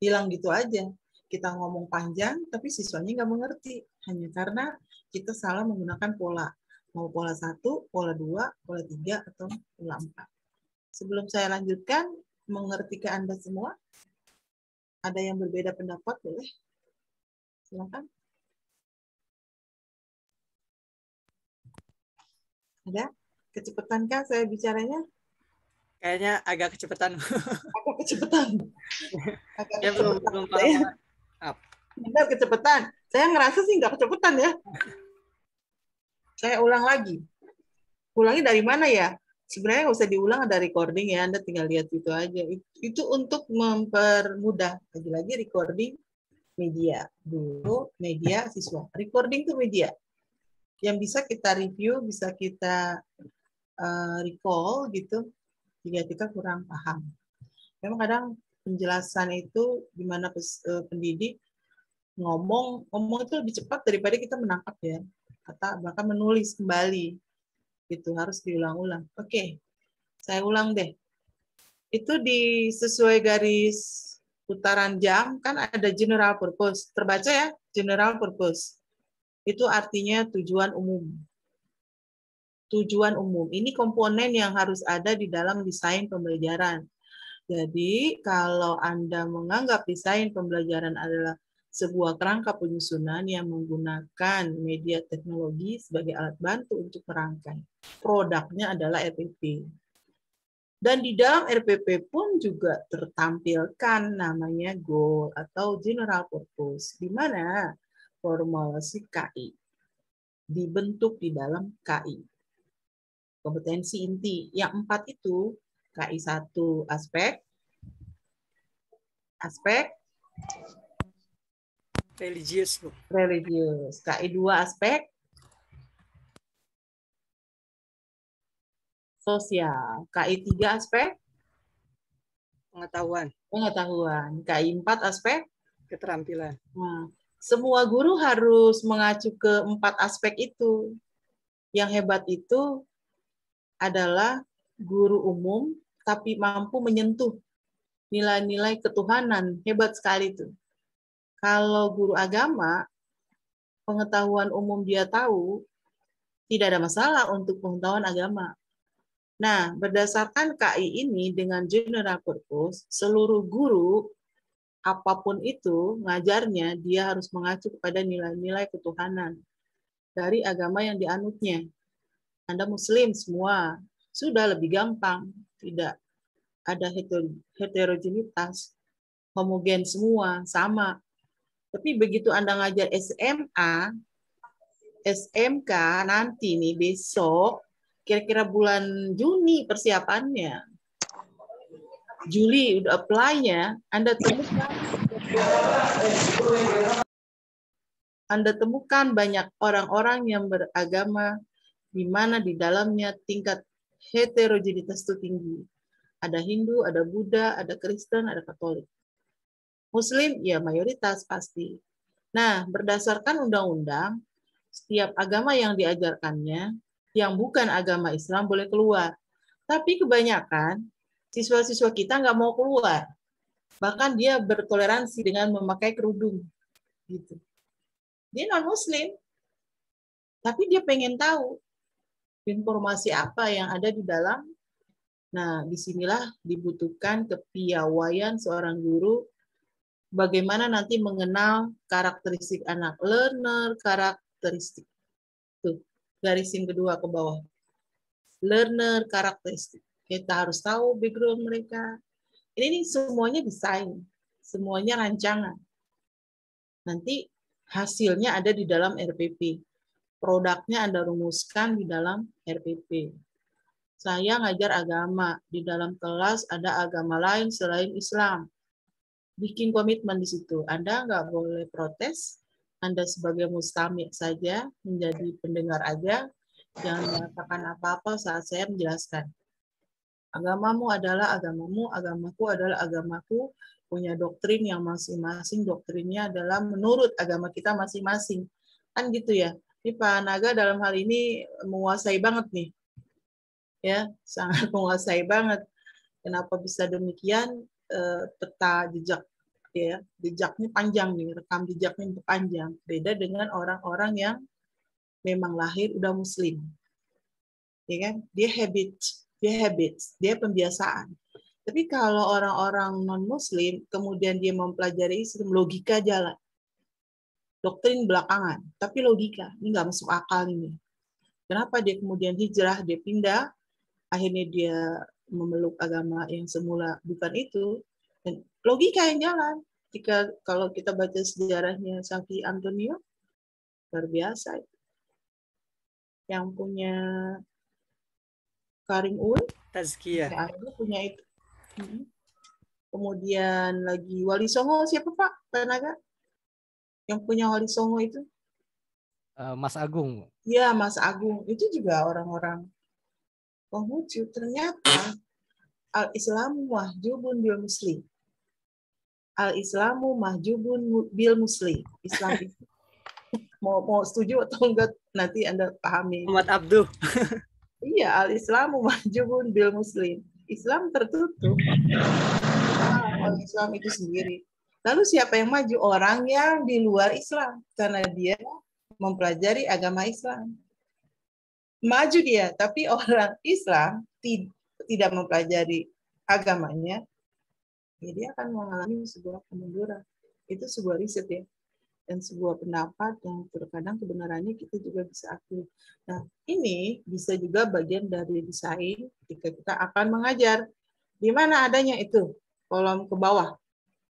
hilang gitu aja. Kita ngomong panjang, tapi siswanya nggak mengerti. Hanya karena kita salah menggunakan pola. Mau pola 1, pola 2, pola 3, atau pola 4. Sebelum saya lanjutkan, mengerti ke Anda semua? Ada yang berbeda pendapat, boleh? Silakan. Ada? Kecepatankah saya bicaranya? Kayaknya agak kecepatan. Agak kecepatan. Ya belum paham. Benar kecepatan. Saya ngerasa sih nggak kecepatan ya. Saya ulang lagi. Ulangi dari mana ya? Sebenarnya nggak usah diulang, ada recording ya. Anda tinggal lihat itu aja. Itu untuk mempermudah. Lagi-lagi recording media. Dulu media siswa. Recording itu media. Yang bisa kita review, bisa kita recall gitu. Jika kita kurang paham. Memang kadang penjelasan itu gimana pendidik ngomong itu lebih cepat daripada kita menangkap ya, kata bahkan menulis kembali itu harus diulang-ulang. Oke, saya ulang deh. Itu sesuai garis putaran jam kan ada general purpose, terbaca ya, general purpose. Itu artinya tujuan umum. Tujuan umum ini komponen yang harus ada di dalam desain pembelajaran. Jadi kalau Anda menganggap desain pembelajaran adalah sebuah kerangka penyusunan yang menggunakan media teknologi sebagai alat bantu untuk merangkai. Produknya adalah RPP. Dan di dalam RPP pun juga tertampilkan namanya goal atau general purpose, di mana formulasi KI dibentuk di dalam KI. Kompetensi inti. Yang 4 itu KI 1 aspek religius, Bu. Religius. KI 2 aspek sosial. KI 3 aspek Pengetahuan. KI 4 aspek Keterampilan. Nah, semua guru harus mengacu ke 4 aspek itu. Yang hebat itu adalah guru umum tapi mampu menyentuh nilai-nilai ketuhanan. Hebat sekali itu. Kalau guru agama, pengetahuan umum dia tahu, tidak ada masalah untuk pengetahuan agama. Nah, berdasarkan KI ini dengan general purpose, seluruh guru, apapun itu, ngajarnya, dia harus mengacu kepada nilai-nilai ketuhanan dari agama yang dianutnya. Anda Muslim semua, sudah lebih gampang. Tidak ada heterogenitas, homogen semua, sama. Tapi begitu Anda ngajar SMA, SMK nanti nih besok, kira-kira bulan Juni persiapannya. Juli udah apply-nya, Anda temukan banyak orang-orang yang beragama di mana di dalamnya tingkat heterogenitas itu tinggi. Ada Hindu, ada Buddha, ada Kristen, ada Katolik. Muslim, ya mayoritas pasti. Nah, berdasarkan undang-undang, setiap agama yang diajarkannya, yang bukan agama Islam boleh keluar. Tapi kebanyakan, siswa-siswa kita nggak mau keluar. Bahkan dia bertoleransi dengan memakai kerudung. Gitu. Dia non-Muslim, tapi dia pengen tahu informasi apa yang ada di dalam. Nah, disinilah dibutuhkan kepiawaian seorang guru bagaimana nanti mengenal karakteristik anak learner, karakteristik. Tuh, garisin kedua ke bawah. Learner, karakteristik. Kita harus tahu background mereka. Ini semuanya desain, semuanya rancangan. Nanti hasilnya ada di dalam RPP. Produknya Anda rumuskan di dalam RPP. Saya ngajar agama, di dalam kelas ada agama lain selain Islam. Bikin komitmen di situ. Anda nggak boleh protes. Anda sebagai mustami' saja, menjadi pendengar aja. Jangan mengatakan apa-apa saat saya menjelaskan. Agamamu adalah agamamu, agamaku adalah agamaku. Punya doktrin yang masing-masing, doktrinnya adalah menurut agama kita masing-masing. Kan gitu ya. Ini Pak Naga dalam hal ini menguasai banget nih. Ya, sangat menguasai banget. Kenapa bisa demikian? Peta jejak ya, jejaknya panjang nih, rekam jejaknya panjang. Beda dengan orang-orang yang memang lahir udah Muslim, ya kan? Dia habits, dia pembiasaan. Tapi kalau orang-orang non Muslim, kemudian dia mempelajari Islam, logika jalan, doktrin belakangan, tapi logika ini nggak masuk akal ini. Kenapa dia kemudian hijrah, dia pindah, akhirnya dia memeluk agama yang semula bukan itu. Dan logika yang jalan. Kalau kita baca sejarahnya Safi Antonio, luar biasa. Yang punya Karim Un, Tazkiyah. punya itu. Kemudian lagi Wali Songo, siapa Pak? Tenaga? Yang punya Wali Songo itu? Mas Agung. Ya, Mas Agung. Itu juga orang-orang Konghucu. Ternyata Al-Islamu mahjubun bil muslim. Al-Islamu mahjubun bil muslim. Islam itu mau setuju atau enggak nanti Anda pahami. Muhammad Abduh. Iya, al-Islamu mahjubun bil muslim. Islam tertutup. Islam itu sendiri. Lalu siapa yang maju? Orang yang di luar Islam. Karena dia mempelajari agama Islam. Maju dia, tapi orang Islam tidak mempelajari agamanya, ya dia akan mengalami sebuah kemunduran. Itu sebuah riset ya. Dan sebuah pendapat yang terkadang kebenarannya kita juga bisa akui. Nah, ini bisa juga bagian dari desain ketika kita akan mengajar. Di mana adanya itu? Kolom ke bawah.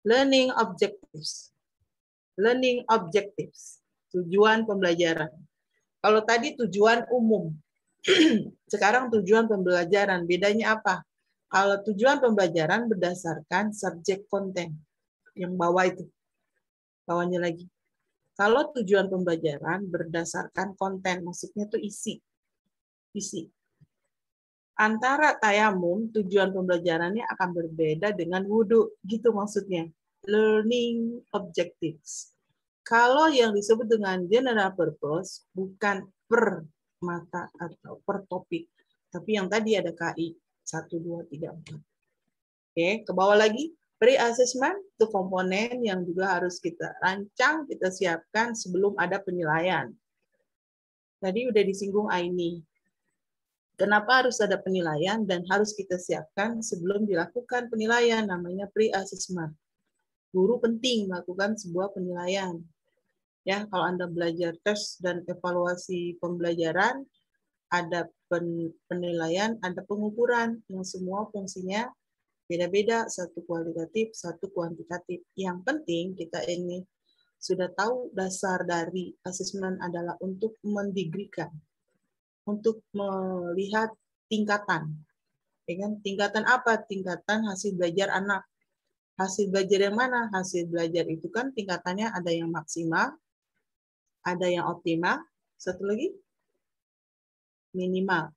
Learning objectives. Learning objectives. Tujuan pembelajaran. Kalau tadi tujuan umum. Sekarang tujuan pembelajaran. Bedanya apa? Kalau tujuan pembelajaran berdasarkan subjek konten. Yang bawah itu. Bawahnya lagi. Kalau tujuan pembelajaran berdasarkan konten, maksudnya itu isi. Isi. Antara tayamum, tujuan pembelajarannya akan berbeda dengan wudhu. Gitu maksudnya. Learning objectives. Kalau yang disebut dengan general purpose, bukan per mata atau per topik. Tapi yang tadi ada KI. 1, 2, 3, 4. Oke, ke bawah lagi. Pre-assessment itu komponen yang juga harus kita rancang, kita siapkan sebelum ada penilaian. Tadi udah disinggung Aini. Kenapa harus ada penilaian dan harus kita siapkan sebelum dilakukan penilaian, namanya pre-assessment. Guru penting melakukan sebuah penilaian. Ya, kalau Anda belajar tes dan evaluasi pembelajaran, ada penilaian, ada pengukuran yang semua fungsinya beda-beda, satu kualitatif, satu kuantitatif. Yang penting kita ini sudah tahu dasar dari asesmen adalah untuk mendigrikan, untuk melihat tingkatan. Ya kan? Tingkatan apa? Tingkatan hasil belajar anak. Hasil belajar yang mana? Hasil belajar itu kan tingkatannya ada yang maksimal, ada yang optimal, satu lagi minimal.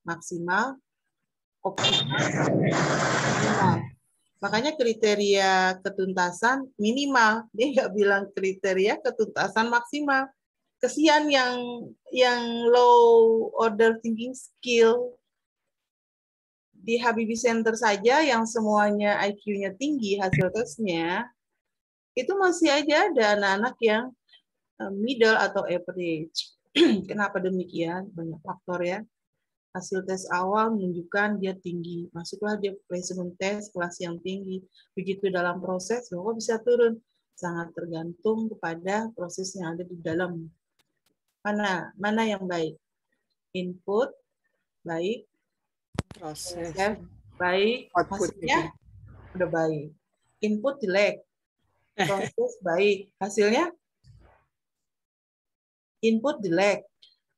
Maksimal, optimal. Makanya kriteria ketuntasan minimal. Dia nggak bilang kriteria ketuntasan maksimal. Kesian yang low order thinking skill. Di Habibie Center saja yang semuanya IQ-nya tinggi hasil tesnya, itu masih aja ada anak-anak yang middle atau average. Kenapa demikian? Banyak faktor ya. Hasil tes awal menunjukkan dia tinggi. Masuklah dia placement test kelas yang tinggi. Begitu dalam proses, kok bisa turun? Sangat tergantung kepada proses yang ada di dalam. Mana yang baik? Input baik, proses baik, hasilnya udah baik. Input jelek, proses baik, hasilnya input jelek,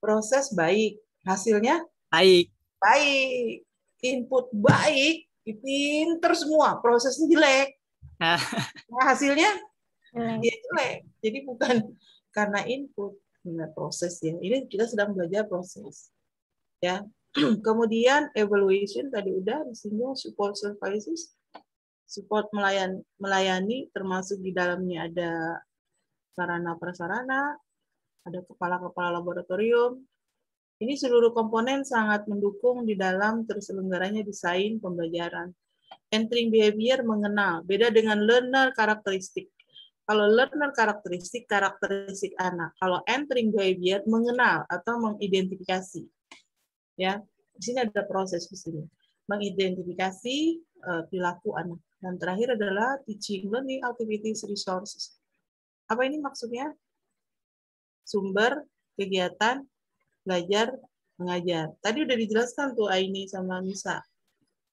proses baik, hasilnya baik. Baik. Input baik, pinter semua, prosesnya jelek. Nah, hasilnya ya jelek. Jadi bukan karena input, karena proses ya. Ini kita sedang belajar proses. Ya. Kemudian evaluation tadi udah disinggung, support services. Support melayani termasuk di dalamnya ada sarana prasarana, ada kepala-kepala laboratorium. Ini seluruh komponen sangat mendukung di dalam terselenggaranya desain pembelajaran. Entering behavior mengenal, beda dengan learner karakteristik. Kalau learner karakteristik anak. Kalau entering behavior mengenal atau mengidentifikasi. Ya, di sini ada proses di sini. Mengidentifikasi perilaku anak. Dan terakhir adalah teaching learning activities resources. Apa ini maksudnya? Sumber kegiatan belajar mengajar. Tadi udah dijelaskan tuh Aini sama Misa.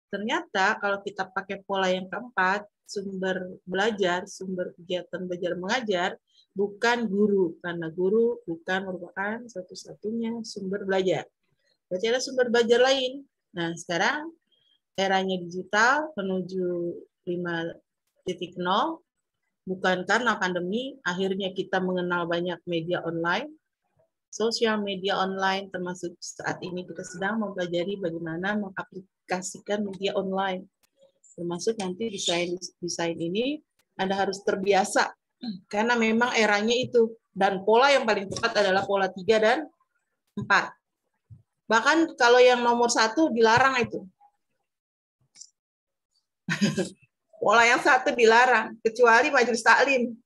Ternyata kalau kita pakai pola yang keempat, sumber belajar, sumber kegiatan belajar mengajar, bukan guru, karena guru bukan merupakan satu-satunya sumber belajar. Berarti ada sumber belajar lain. Nah, sekarang eranya digital menuju 5.0, bukan karena pandemi, akhirnya kita mengenal banyak media online, sosial media online, termasuk saat ini kita sedang mempelajari bagaimana mengaplikasikan media online. Termasuk nanti desain ini Anda harus terbiasa, karena memang eranya itu. Dan pola yang paling tepat adalah pola 3 dan 4. Bahkan kalau yang nomor 1 dilarang itu. Pola yang 1 dilarang, kecuali majelis taklim.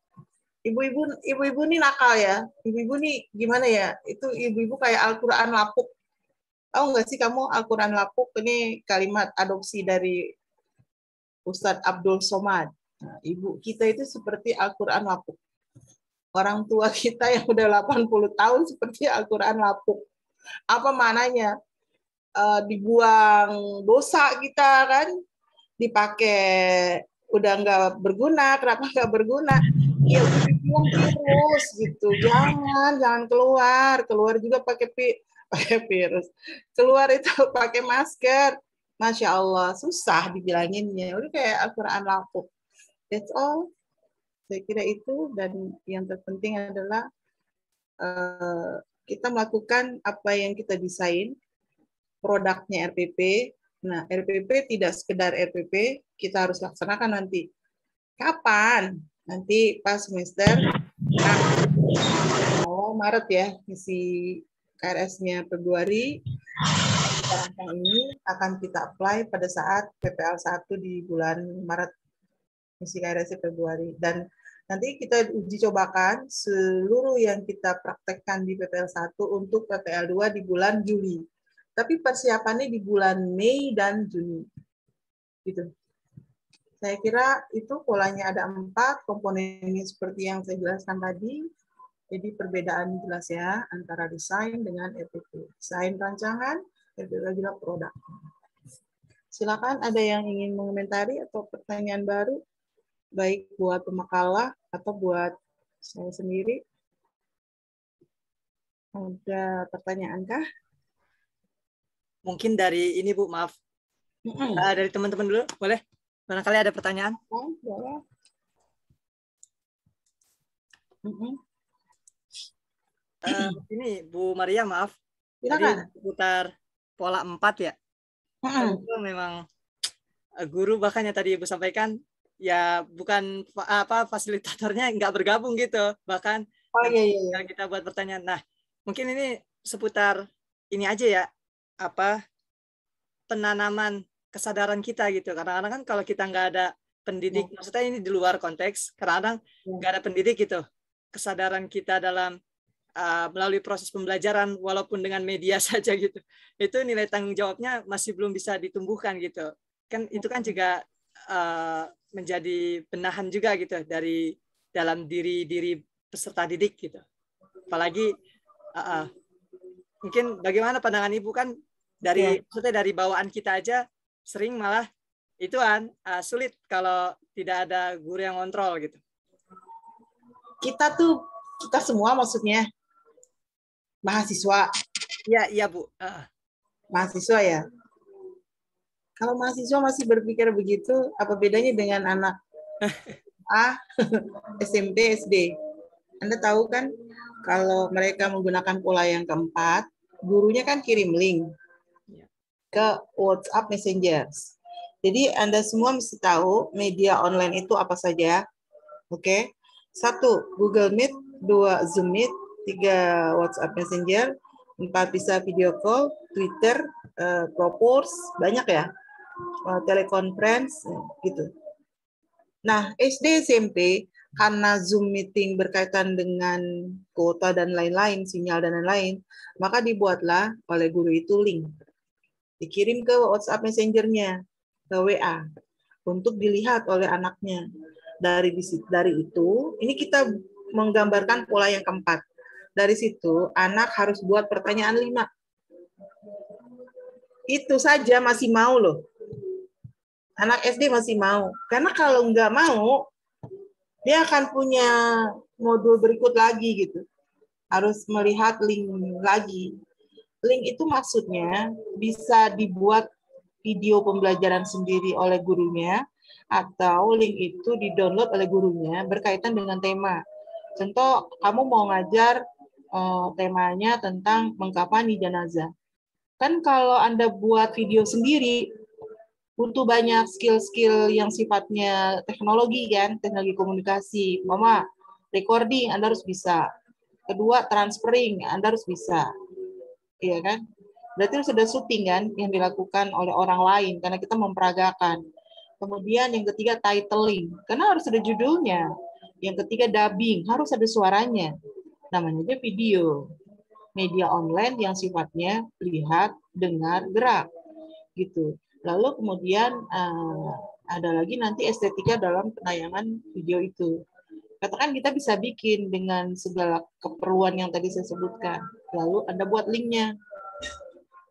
Ibu-ibu ini nakal ya. Ibu-ibu nih gimana ya? Itu ibu-ibu kayak Al-Quran lapuk. Tahu nggak sih kamu Al-Quran lapuk? Ini kalimat adopsi dari Ustadz Abdul Somad. Nah, ibu kita itu seperti Al-Quran lapuk. Orang tua kita yang udah 80 tahun seperti Al-Quran lapuk. Apa maknanya? Dibuang dosa kita kan? Dipakai udah nggak berguna, kenapa nggak berguna? Ya udah dibuang virus gitu. Jangan keluar juga pakai virus. Keluar itu pakai masker. Masya Allah, susah dibilanginnya. Udah kayak Al-Quran lapuk. That's all. Saya kira itu, dan yang terpenting adalah kita melakukan apa yang kita desain, produknya RPP. Nah, RPP tidak sekedar RPP, kita harus laksanakan nanti. Kapan? Nanti pas semester Maret ya, misi KRS-nya Februari. Rancang ini akan kita apply pada saat PPL 1 di bulan Maret, misi KRS Februari. Dan nanti kita uji cobakan seluruh yang kita praktekkan di PPL 1 untuk PPL 2 di bulan Juli. Tapi persiapannya di bulan Mei dan Juni. Gitu. Saya kira itu polanya ada 4, komponennya seperti yang saya jelaskan tadi. Jadi perbedaan jelas ya antara desain dengan RPP. Desain rancangan, RPP adalah produk. Silakan ada yang ingin mengomentari atau pertanyaan baru, baik buat pemakalah atau buat saya sendiri. Ada pertanyaan kah? Mungkin dari ini Bu, maaf. Dari teman-teman dulu, boleh? Barangkali ada pertanyaan? Boleh. Ini Bu Maria, maaf. Silakan. Tadi seputar pola 4 ya. Itu memang guru bahkan yang tadi Ibu sampaikan ya bukan fasilitatornya nggak bergabung gitu. Bahkan iya. kita buat pertanyaan. Nah, mungkin ini seputar ini aja ya, penanaman kesadaran kita gitu. Kadang-kadang kan kalau kita nggak ada pendidik, maksudnya ini di luar konteks, kadang-kadang nggak ada pendidik gitu. Kesadaran kita dalam melalui proses pembelajaran walaupun dengan media saja gitu, itu nilai tanggung jawabnya masih belum bisa ditumbuhkan gitu kan. Itu kan juga menjadi benahan juga gitu dari dalam diri peserta didik gitu. Apalagi mungkin bagaimana pandangan Ibu, kan maksudnya dari bawaan kita aja sering malah itu kan sulit kalau tidak ada guru yang ngontrol gitu. Kita semua maksudnya mahasiswa. Iya Bu. Mahasiswa ya. Kalau mahasiswa masih berpikir begitu, apa bedanya dengan anak SMP, SD? Anda tahu kan, kalau mereka menggunakan pola yang keempat, gurunya kan kirim link ke WhatsApp Messenger. Jadi Anda semua mesti tahu media online itu apa saja. Oke. 1, Google Meet, 2, Zoom Meet, 3, WhatsApp Messenger, 4 bisa video call, Twitter, Propose, banyak ya, teleconference, gitu. Nah, SD, SMP, karena Zoom meeting berkaitan dengan kuota dan lain-lain, sinyal dan lain-lain, maka dibuatlah oleh guru itu link. Dikirim ke WhatsApp Messenger-nya, ke WA, untuk dilihat oleh anaknya. Dari itu, ini kita menggambarkan pola yang keempat. Dari situ, anak harus buat pertanyaan 5. Itu saja masih mau loh. Anak SD masih mau. Karena kalau nggak mau, dia akan punya modul berikut lagi gitu. Harus melihat link lagi. Link itu maksudnya bisa dibuat video pembelajaran sendiri oleh gurunya, atau link itu di-download oleh gurunya berkaitan dengan tema. Contoh, kamu mau ngajar temanya tentang mengkafani jenazah. Kan kalau Anda buat video sendiri, butuh banyak skill-skill yang sifatnya teknologi kan, teknologi komunikasi. Mama, recording Anda harus bisa. Kedua, transferring Anda harus bisa. Iya kan? Berarti sudah syuting kan yang dilakukan oleh orang lain karena kita memperagakan. Kemudian yang ketiga titling, karena harus ada judulnya. Yang ketiga dubbing, harus ada suaranya. Namanya aja video. Media online yang sifatnya lihat, dengar, gerak. Gitu. Lalu kemudian ada lagi nanti estetika dalam penayangan video itu. Katakan kita bisa bikin dengan segala keperluan yang tadi saya sebutkan. Lalu Anda buat linknya.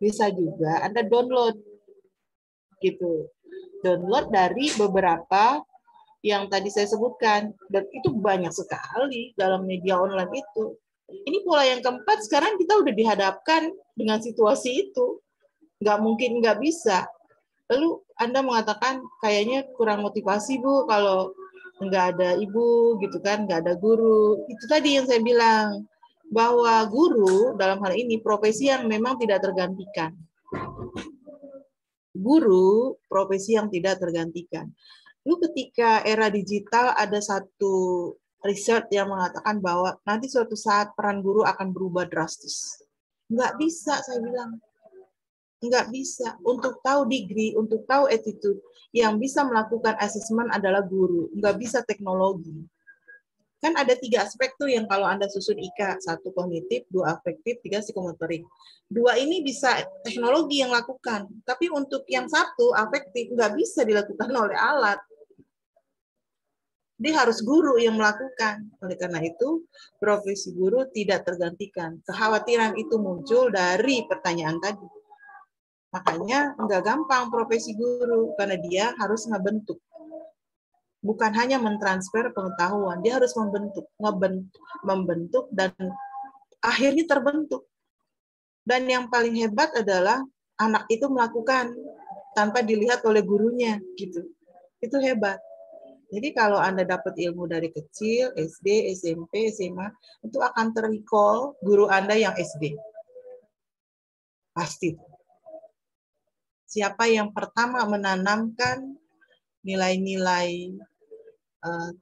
Bisa juga Anda download. Gitu. Download dari beberapa yang tadi saya sebutkan. Dan itu banyak sekali dalam media online itu. Ini pola yang keempat, sekarang kita udah dihadapkan dengan situasi itu. Nggak mungkin nggak bisa. Lalu Anda mengatakan kayaknya kurang motivasi Bu kalau nggak ada ibu gitu kan, nggak ada guru. Itu tadi yang saya bilang bahwa guru dalam hal ini profesi yang memang tidak tergantikan. Guru profesi yang tidak tergantikan. Lalu ketika era digital ada satu riset yang mengatakan bahwa nanti suatu saat peran guru akan berubah drastis. Nggak bisa saya bilang. Nggak bisa. Untuk tahu degree, untuk tahu attitude, yang bisa melakukan asesmen adalah guru. Nggak bisa teknologi. Kan ada 3 aspek tuh yang kalau Anda susun IKA. 1 kognitif, 2 afektif, 3 psikomotorik. 2 ini bisa teknologi yang lakukan. Tapi untuk yang 1, afektif, nggak bisa dilakukan oleh alat. Dia harus guru yang melakukan. Oleh karena itu, profesi guru tidak tergantikan. Kekhawatiran itu muncul dari pertanyaan tadi. Makanya nggak gampang profesi guru, karena dia harus ngebentuk. Bukan hanya mentransfer pengetahuan, dia harus membentuk dan akhirnya terbentuk. Dan yang paling hebat adalah anak itu melakukan tanpa dilihat oleh gurunya, gitu. Itu hebat. Jadi kalau Anda dapat ilmu dari kecil, SD, SMP, SMA, itu akan ter-recall guru Anda yang SD. Pasti. Siapa yang pertama menanamkan nilai-nilai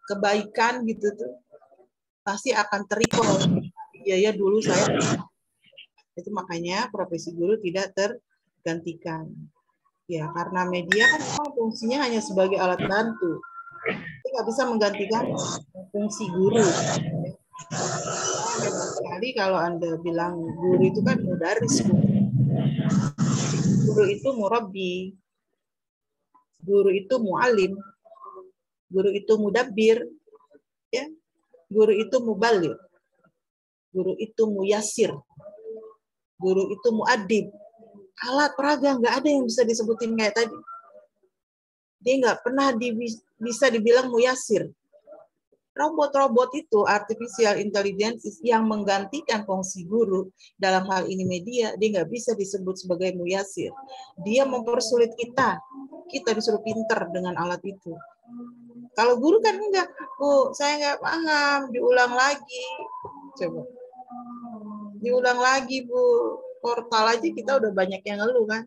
kebaikan gitu tuh, pasti akan ter-recall. Ya dulu saya. Itu makanya profesi guru tidak tergantikan. Ya, karena media kan memang fungsinya hanya sebagai alat bantu. Itu nggak bisa menggantikan fungsi guru. Hebat sekali kalau Anda bilang guru itu kan mudaris. Guru itu murabbi, guru itu mu'alim, guru itu mudabbir, ya, guru itu mubaligh, guru itu muyassir, guru itu muadib. Alat peraga nggak ada yang bisa disebutin kayak tadi. Dia nggak pernah bisa dibilang muyassir. Robot-robot itu, artificial intelligence yang menggantikan fungsi guru, dalam hal ini media, dia nggak bisa disebut sebagai muyassir. Dia mempersulit kita. Kita disuruh pinter dengan alat itu. Kalau guru kan enggak, Bu, saya nggak paham, diulang lagi. Coba. Diulang lagi, Bu. Portal aja kita udah banyak yang ngeluh kan.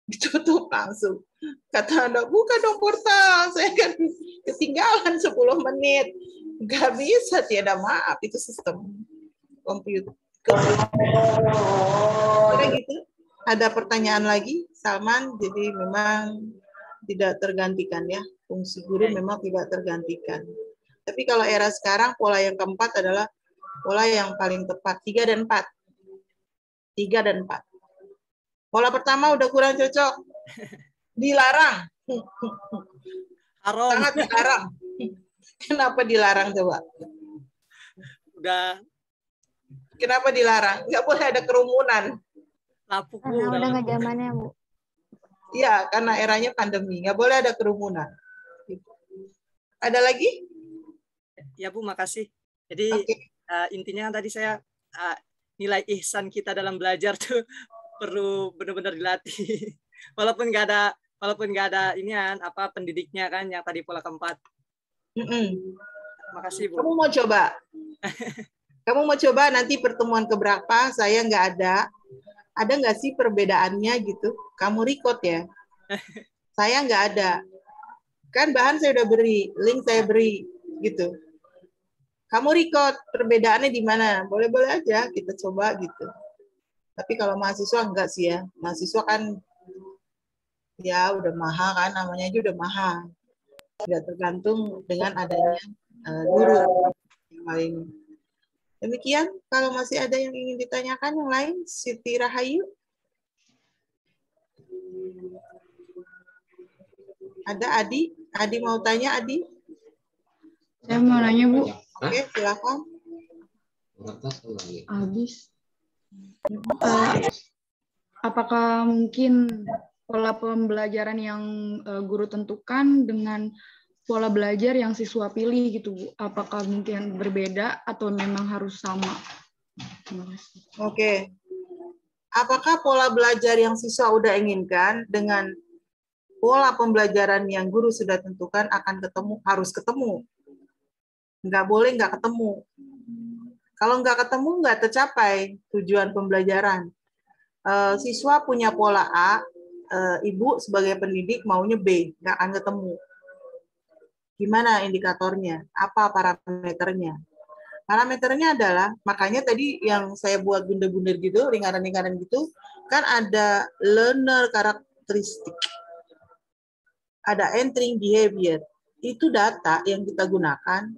Ditutup langsung. Kata Anda, buka dong portal, saya kan ketinggalan 10 menit. Nggak bisa, tiada maaf, itu sistem komputer. Kira gitu. Ada pertanyaan lagi, Salman? Jadi memang tidak tergantikan ya. Fungsi guru memang tidak tergantikan. Tapi kalau era sekarang, pola yang keempat adalah pola yang paling tepat. 3 dan 4. 3 dan 4. Pola pertama udah kurang cocok. Dilarang. Haram. Sangat dilarang. Kenapa dilarang coba? Udah. Kenapa dilarang? Nggak boleh ada kerumunan. Lapuk, Bu. Karena udah nggak zamannya, Bu. Ya, karena eranya pandemi, nggak boleh ada kerumunan. Ada lagi? Ya Bu, makasih. Jadi intinya tadi saya nilai ihsan kita dalam belajar tuh perlu benar-benar dilatih. Walaupun nggak ada inian apa pendidiknya kan yang tadi pola keempat. Makasih Bu. Kamu mau coba? Kamu mau coba nanti pertemuan keberapa? Saya nggak ada. Ada nggak sih perbedaannya gitu? Kamu record ya? Saya nggak ada. Kan bahan saya udah beri, link saya beri gitu. Kamu record perbedaannya di mana? Boleh-boleh aja kita coba gitu. Tapi kalau mahasiswa enggak sih ya. Mahasiswa kan ya udah mahal kan, namanya aja udah mahal. Nggak tergantung dengan adanya guru yang lain. Demikian, kalau masih ada yang ingin ditanyakan yang lain, Siti Rahayu. Ada Adi? Adi mau tanya, Adi? Saya mau nanya, Bu. Oke, silakan. Habis. Apakah mungkin pola pembelajaran yang guru tentukan dengan pola belajar yang siswa pilih gitu, Bu? Apakah mungkin berbeda atau memang harus sama? Oke. Apakah pola belajar yang siswa udah inginkan dengan pola pembelajaran yang guru sudah tentukan akan ketemu, harus ketemu? Nggak boleh nggak ketemu. Kalau nggak ketemu, nggak tercapai tujuan pembelajaran. Siswa punya pola A, ibu sebagai pendidik maunya B, nggak akan ketemu. Gimana indikatornya? Apa parameternya? Parameternya adalah, makanya tadi yang saya buat bundar-bundar gitu, lingkaran-lingkaran gitu, kan ada learner karakteristik, ada entering behavior. Itu data yang kita gunakan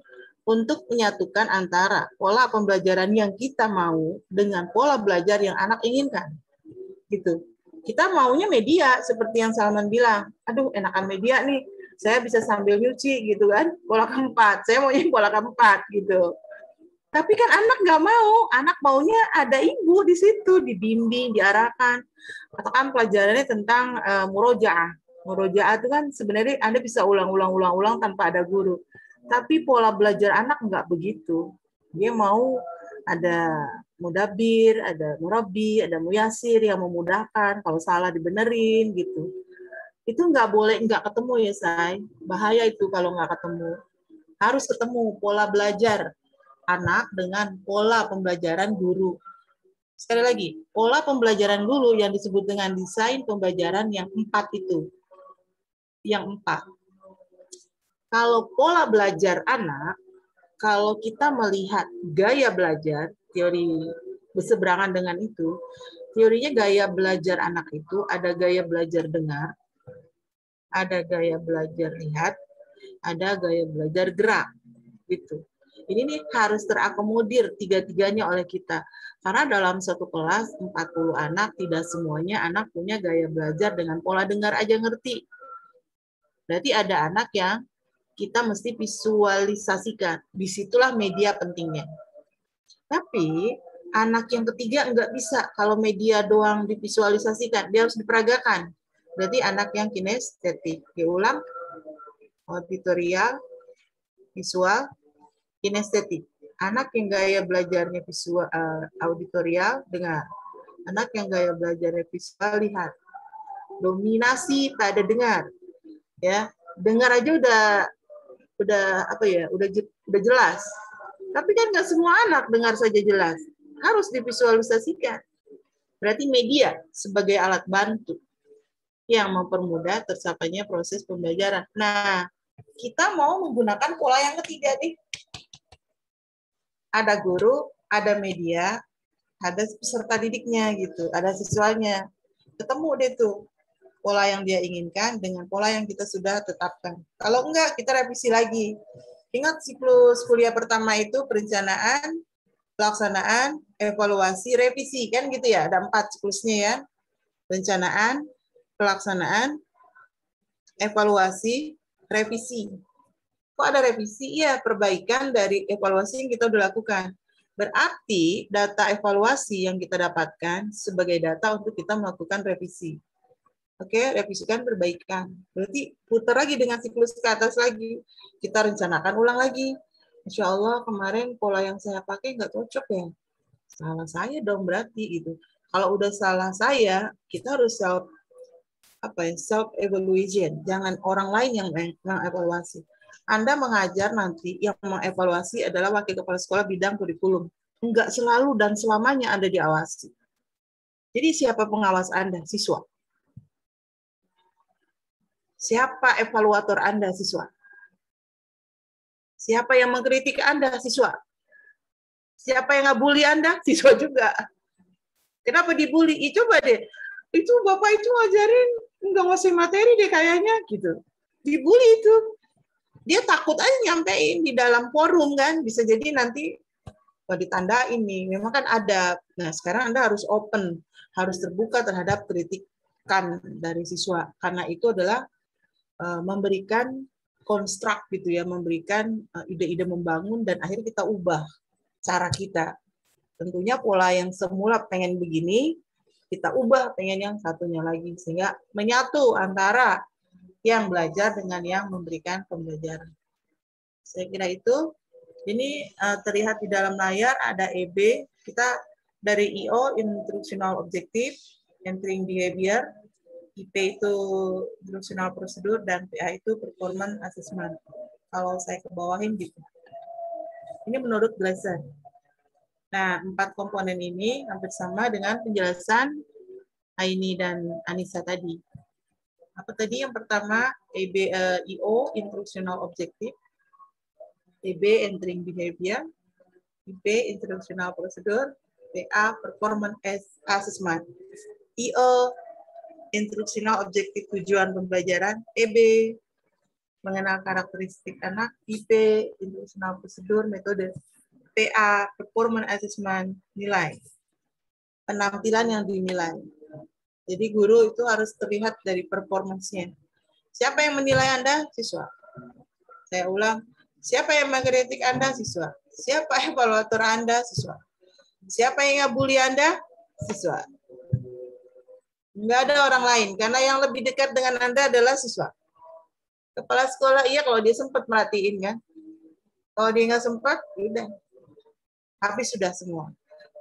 untuk menyatukan antara pola pembelajaran yang kita mau dengan pola belajar yang anak inginkan. Gitu. Kita maunya media, seperti yang Salman bilang, aduh enakan media nih, saya bisa sambil nyuci gitu kan, pola keempat, saya maunya pola keempat gitu. Tapi kan anak nggak mau, anak maunya ada ibu di situ, dibimbing, diarahkan. Katakan pelajarannya tentang murojaah. Murojaah itu kan sebenarnya Anda bisa ulang-ulang tanpa ada guru. Tapi pola belajar anak nggak begitu. Dia mau ada mudabir, ada murabi, ada muyasir yang memudahkan, kalau salah dibenerin gitu. Itu nggak boleh nggak ketemu ya, Say. Bahaya itu kalau nggak ketemu. Harus ketemu pola belajar anak dengan pola pembelajaran guru. Sekali lagi, pola pembelajaran guru yang disebut dengan desain pembelajaran yang 4 itu. Yang 4. Kalau pola belajar anak, kalau kita melihat gaya belajar, teori berseberangan dengan itu, teorinya gaya belajar anak itu ada gaya belajar dengar, ada gaya belajar lihat, ada gaya belajar gerak, gitu. Ini nih harus terakomodir tiga-tiganya oleh kita. Karena dalam satu kelas 40 anak, tidak semuanya anak punya gaya belajar dengan pola dengar aja ngerti. Berarti ada anak yang kita mesti visualisasikan. Disitulah media pentingnya. Tapi anak yang ketiga nggak bisa kalau media doang divisualisasikan. Dia harus diperagakan. Berarti anak yang kinestetik. Diulang, auditorial, visual, kinestetik. Anak yang gaya belajarnya visual, auditorial, dengar. Anak yang gaya belajarnya visual, lihat. Dominasi pada dengar. Ya, dengar aja udah jelas. Tapi kan nggak semua anak dengar saja jelas. Harus divisualisasikan. Berarti media sebagai alat bantu yang mempermudah tercapainya proses pembelajaran. Nah, kita mau menggunakan pola yang ketiga nih. Ada guru, ada media, ada peserta didiknya gitu, ada siswanya. Ketemu deh tuh pola yang dia inginkan dengan pola yang kita sudah tetapkan. Kalau enggak, kita revisi lagi. Ingat siklus kuliah pertama itu perencanaan, pelaksanaan, evaluasi, revisi, kan gitu ya. Ada 4 siklusnya ya. Perencanaan, pelaksanaan, evaluasi, revisi. Kok ada revisi? Iya, perbaikan dari evaluasi yang kita sudah lakukan. Berarti data evaluasi yang kita dapatkan sebagai data untuk kita melakukan revisi. Oke, revisikan, perbaikan. Berarti putar lagi dengan siklus ke atas lagi. Kita rencanakan ulang lagi. Insya Allah kemarin pola yang saya pakai nggak cocok ya. Salah saya dong berarti gitu. Kalau udah salah saya, kita harus self evaluation. Jangan orang lain yang mengevaluasi. Anda mengajar nanti yang mengevaluasi adalah wakil kepala sekolah bidang kurikulum. Enggak selalu dan selamanya Anda diawasi. Jadi siapa pengawas Anda? Siswa. Siapa evaluator Anda? Siswa. Siapa yang mengkritik Anda? Siswa. Siapa yang ngabuli Anda? Siswa juga. Kenapa dibully? Coba deh. Itu Bapak itu ngajarin nggak ngasih materi deh kayaknya gitu. Dibully itu. Dia takut aja nyampein di dalam forum kan. Bisa jadi nanti ditandain nih. Memang kan ada. Nah sekarang Anda harus open. Harus terbuka terhadap kritikan dari siswa. Karena itu adalah memberikan konstruk gitu ya. Memberikan ide-ide membangun dan akhirnya kita ubah cara kita. Tentunya pola yang semula pengen begini, kita ubah pengen yang satunya lagi. Sehingga menyatu antara yang belajar dengan yang memberikan pembelajaran. Saya kira itu. Ini terlihat di dalam layar ada EB. Kita dari IO, Instructional Objective, Entering Behavior. IP itu Instructional Procedure, dan PA itu Performance Assessment. Kalau saya ke bawahin gitu. Ini menurut Glaser. Nah, 4 komponen ini hampir sama dengan penjelasan Aini dan Anissa tadi. Apa tadi yang pertama? IO, Instructional Objective. EB, Entering Behavior. IP, Instructional Procedure. PA, Performance Assessment. IO, Instructional Objective tujuan pembelajaran. EB, mengenal karakteristik anak. IP, Instructional Procedure, metode. PA, Performance Assessment, nilai. Penampilan yang dinilai. Jadi guru itu harus terlihat dari performance-nya. Siapa yang menilai Anda? Siswa. Saya ulang. Siapa yang mengkritik Anda? Siswa. Siapa evaluator Anda? Siswa. Siapa yang ngabuli Anda? Siswa. Enggak ada orang lain, karena yang lebih dekat dengan Anda adalah siswa. Kepala sekolah, iya kalau dia sempat merhatiin kan. Kalau dia nggak sempat, udah. Habis sudah semua.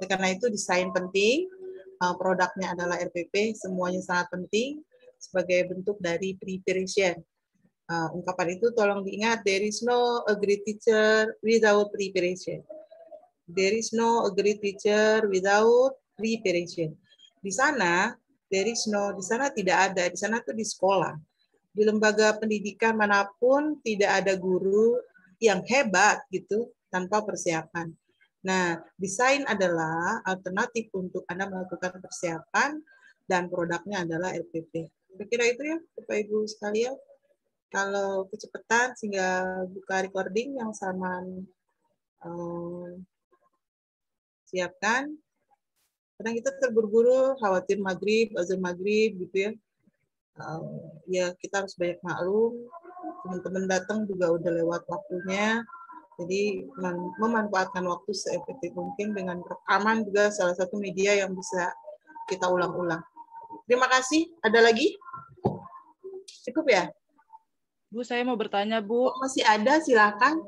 Karena itu desain penting, produknya adalah RPP, semuanya sangat penting sebagai bentuk dari preparation. Ungkapan itu tolong diingat, there is no a great teacher without preparation. There is no a great teacher without preparation. Di sana, there is no, di sana tidak ada, di sana tuh di sekolah. Di lembaga pendidikan manapun tidak ada guru yang hebat gitu tanpa persiapan. Nah, desain adalah alternatif untuk Anda melakukan persiapan dan produknya adalah RPP. Saya kira itu ya, Bapak Ibu sekalian. Kalau kecepatan sehingga buka recording yang Salman siapkan. Kadang kita terburu-buru, khawatir maghrib, azan maghrib gitu ya. Ya kita harus banyak maklum. Teman-teman datang juga udah lewat waktunya. Jadi memanfaatkan waktu seefektif mungkin dengan rekaman juga salah satu media yang bisa kita ulang-ulang. Terima kasih. Ada lagi? Cukup ya? Bu, saya mau bertanya, Bu. Oh, masih ada, silakan.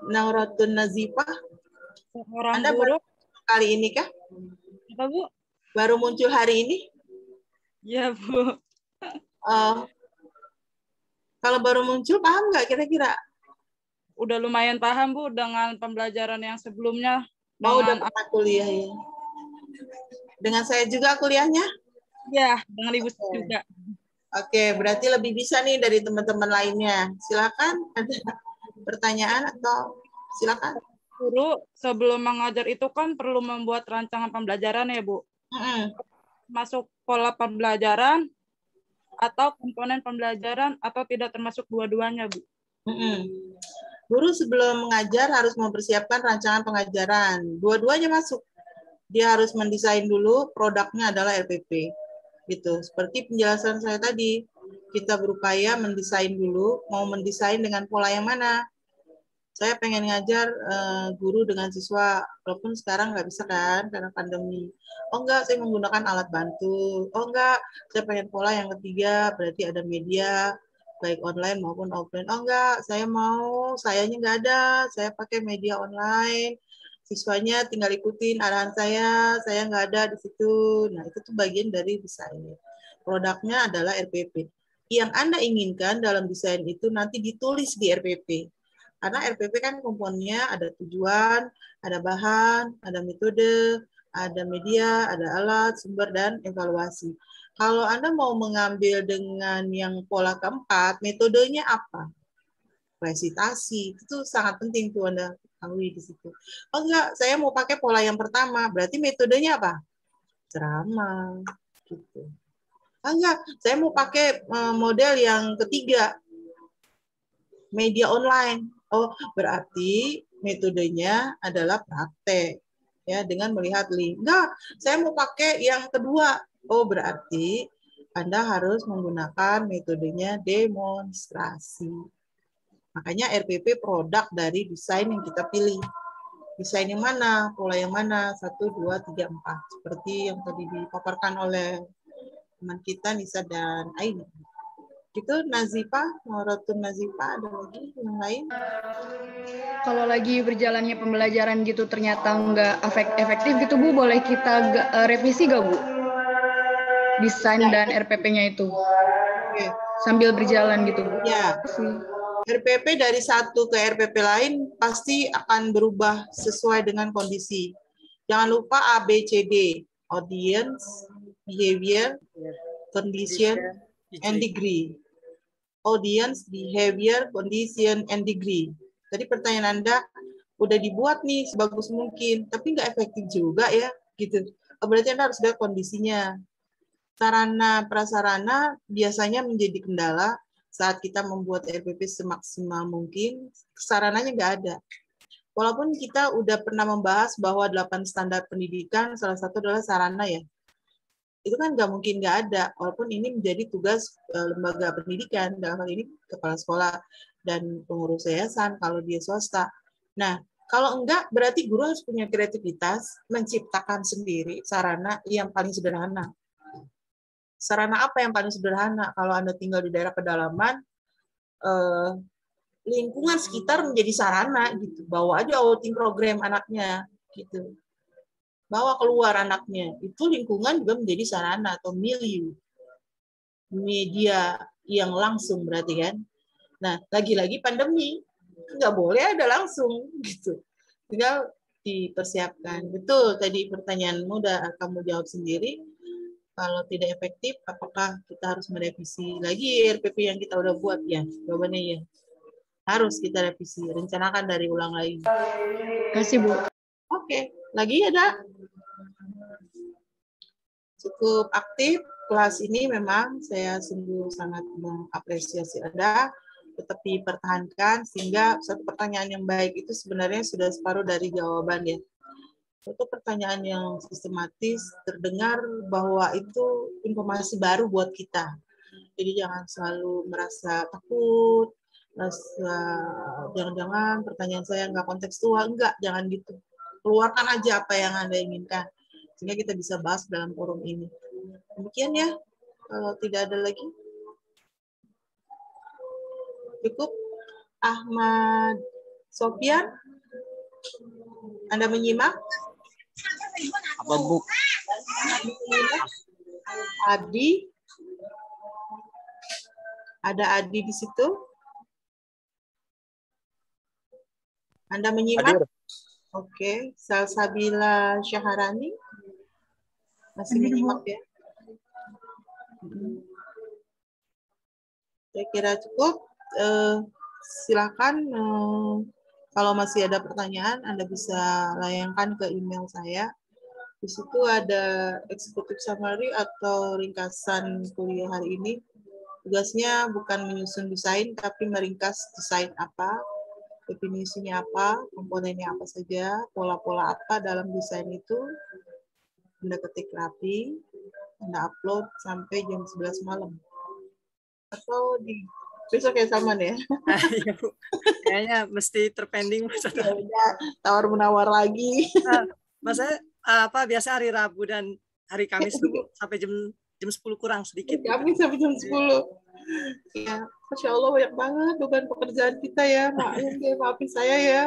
Nauratun Nazifah. Seorang Anda guru. baru kali ini kah? Apa, Bu? Baru muncul hari ini? Iya, Bu. Kalau baru muncul, paham nggak kira-kira? Udah lumayan paham, Bu, dengan pembelajaran yang sebelumnya. Oh, udah pernah kuliah ya. Dengan saya juga kuliahnya? Iya, dengan Ibu juga. Oke, berarti lebih bisa nih dari teman-teman lainnya. Silakan, ada pertanyaan atau silakan. Guru, sebelum mengajar itu kan perlu membuat rancangan pembelajaran ya, Bu? Masuk pola pembelajaran atau komponen pembelajaran atau tidak termasuk dua-duanya, Bu? Guru sebelum mengajar harus mempersiapkan rancangan pengajaran. Dua-duanya masuk. Dia harus mendesain dulu, produknya adalah RPP. Gitu. Seperti penjelasan saya tadi, kita berupaya mendesain dulu, mau mendesain dengan pola yang mana. Saya pengen ngajar guru dengan siswa, walaupun sekarang nggak bisa kan karena pandemi. Oh enggak, saya menggunakan alat bantu. Oh enggak, saya pengen pola yang ketiga, berarti ada media, baik online maupun offline. Oh enggak, sayanya nggak ada, saya pakai media online. Siswanya tinggal ikutin arahan saya nggak ada di situ. Nah, itu tuh bagian dari desain. Produknya adalah RPP. Yang Anda inginkan dalam desain itu nanti ditulis di RPP. Karena RPP kan komponennya ada tujuan, ada bahan, ada metode, ada media, ada alat, sumber, dan evaluasi. Kalau Anda mau mengambil dengan yang pola keempat, metodenya apa? Resitasi. Itu sangat penting tuh Anda ketahui di situ. Oh enggak, saya mau pakai pola yang pertama, berarti metodenya apa? Ceramah. Gitu. Oh enggak, saya mau pakai model yang ketiga, media online. Oh, berarti metodenya adalah praktek ya dengan melihat link. Enggak, saya mau pakai yang kedua. Oh, berarti Anda harus menggunakan metodenya demonstrasi. Makanya RPP produk dari desain yang kita pilih. Desain yang mana, pola yang mana, 1, 2, 3, 4. Seperti yang tadi dipaparkan oleh teman kita Nisa dan Aini. Itu Nazifa, Rotun Nazifa, ada lagi yang lain? Kalau lagi berjalannya pembelajaran gitu ternyata nggak efektif gitu Bu, boleh kita revisi nggak Bu? Desain dan RPP-nya itu. Oke. Sambil berjalan gitu Bu. Ya. RPP dari satu ke RPP lain pasti akan berubah sesuai dengan kondisi. Jangan lupa ABCD, audience, behavior, condition, and degree. Audience, behavior, condition, and degree. Tadi pertanyaan Anda udah dibuat nih sebagus mungkin, tapi nggak efektif juga ya, gitu. Berarti Anda harus lihat kondisinya. Sarana prasarana biasanya menjadi kendala saat kita membuat RPP semaksimal mungkin, sarananya nggak ada. Walaupun kita udah pernah membahas bahwa 8 standar pendidikan, salah satu adalah sarana ya. Itu kan nggak mungkin nggak ada, walaupun ini menjadi tugas lembaga pendidikan, dalam hal ini kepala sekolah dan pengurus yayasan kalau dia swasta. Nah, kalau enggak, berarti guru harus punya kreativitas menciptakan sendiri sarana yang paling sederhana. Sarana apa yang paling sederhana? Kalau Anda tinggal di daerah pedalaman, lingkungan sekitar menjadi sarana gitu. Bawa aja outing program anaknya gitu. Bawa keluar anaknya, itu lingkungan juga menjadi sarana atau milieu. Media yang langsung berarti kan. Nah, lagi-lagi pandemi, nggak boleh ada langsung gitu. Tinggal dipersiapkan. Betul, tadi pertanyaanmu udah kamu jawab sendiri. Kalau tidak efektif, apakah kita harus merevisi lagi RPP yang kita udah buat? Ya, jawabannya ya. Harus kita revisi, rencanakan dari ulang lagi. Kasih Bu. Oke, lagi ada? Cukup aktif kelas ini, memang saya sungguh sangat mengapresiasi Anda, tetap dipertahankan sehingga satu pertanyaan yang baik itu sebenarnya sudah separuh dari jawaban ya. Itu pertanyaan yang sistematis, terdengar bahwa itu informasi baru buat kita. Jadi jangan selalu merasa takut, merasa jangan-jangan pertanyaan saya nggak kontekstual, enggak, jangan gitu. Keluarkan aja apa yang Anda inginkan, sehingga kita bisa bahas dalam forum ini. Demikian ya, kalau tidak ada lagi. Cukup. Ahmad Sofyan, Anda menyimak? Apa Bu? Adi, ada Adi di situ? Anda menyimak? Hadir. Oke, Salsabila Syaharani masih menyimak ya? Saya kira cukup. Silakan kalau masih ada pertanyaan Anda bisa layangkan ke email saya. Di situ ada executive summary atau ringkasan kuliah hari ini. Tugasnya bukan menyusun desain, tapi meringkas desain apa, definisinya apa, komponennya apa saja, pola-pola apa dalam desain itu. Anda ketik rapi, Anda upload sampai jam 11 malam. Atau di Besok ya Salman ya. Iya Bu, kayaknya mesti terpending. Ya, tawar menawar lagi. Masa biasa hari Rabu dan hari Kamis tuh sampai jam 10 kurang sedikit. Kamis sampai jam 10. Ya, Masya Allah banyak banget beban pekerjaan kita ya. Maafin saya ya.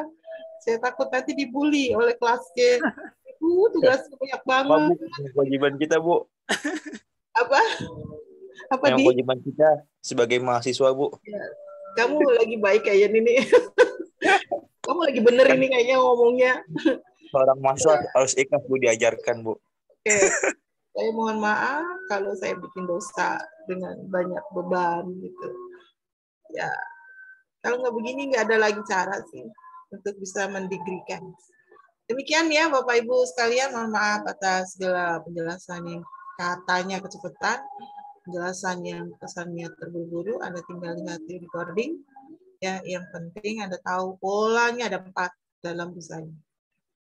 Saya takut nanti dibully oleh kelas C. Tugasnya banyak banget. Kewajiban kita, Bu. Apa? Yang kewajiban kita sebagai mahasiswa, Bu. Ya, kamu lagi baik kayaknya ini. Kamu lagi bener ini kayaknya ngomongnya. Seorang mahasiswa harus ikhlas, Bu, diajarkan, Bu. Oke. Saya mohon maaf kalau saya bikin dosa dengan banyak beban gitu. Ya, kalau nggak begini nggak ada lagi cara sih untuk bisa mendigrikan. Demikian ya Bapak Ibu sekalian, mohon maaf atas segala penjelasan yang katanya kecepatan, penjelasan yang kesannya terburu-buru. Anda tinggal lihat di recording. Ya, yang penting Anda tahu polanya ada 4 dalam desain.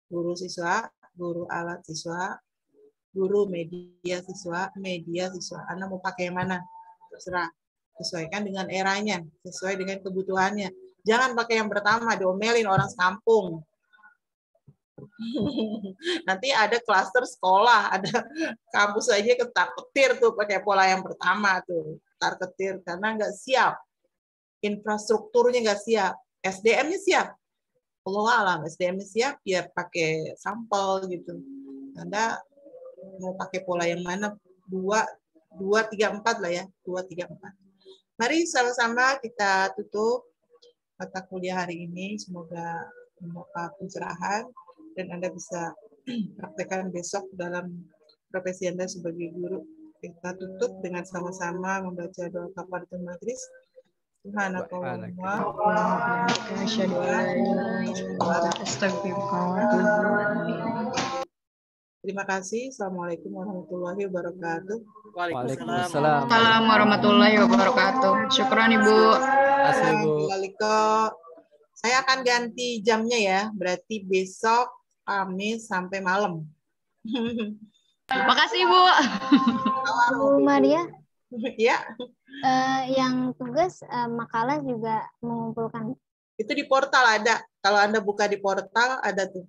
Guru siswa, guru alat siswa, guru media siswa. Anda mau pakai yang mana? Terserah. Sesuaikan dengan eranya, sesuai dengan kebutuhannya. Jangan pakai yang pertama, diomelin orang sekampung. Nanti ada klaster sekolah, ada kampus aja ketar-ketir tuh pakai pola yang pertama tuh. Ketar-ketir karena nggak siap. Infrastrukturnya nggak siap. SDM-nya siap. Allah alam, SDM-nya siap, ya pakai sampel gitu. Anda mau pakai pola yang mana? 2, 3, 4 lah ya. 2, 3, 4. Mari sama-sama kita tutup mata kuliah hari ini. Semoga mendapat pencerahan dan Anda bisa praktekkan besok dalam profesi Anda sebagai guru. Kita tutup dengan sama-sama membaca doa kafaratul majlis. Subhanallah. Terima kasih. Assalamualaikum warahmatullahi wabarakatuh. Waalaikumsalam warahmatullahi wabarakatuh. Syukran Ibu. Saya akan ganti jamnya ya. Berarti besok Kamis sampai malam. Terima kasih Ibu. Bu Maria. Ya. Yang tugas makalah juga mengumpulkan. Itu di portal ada. Kalau Anda buka di portal ada tuh.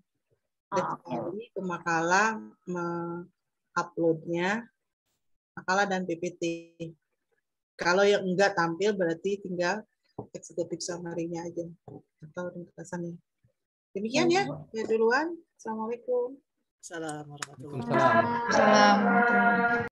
Ke makalah menguploadnya makalah dan PPT. Kalau yang enggak tampil berarti tinggal eksekutif summary-nya aja atau ringkasannya. Demikian ya. Ya duluan. Assalamualaikum. Assalamualaikum. Assalamualaikum.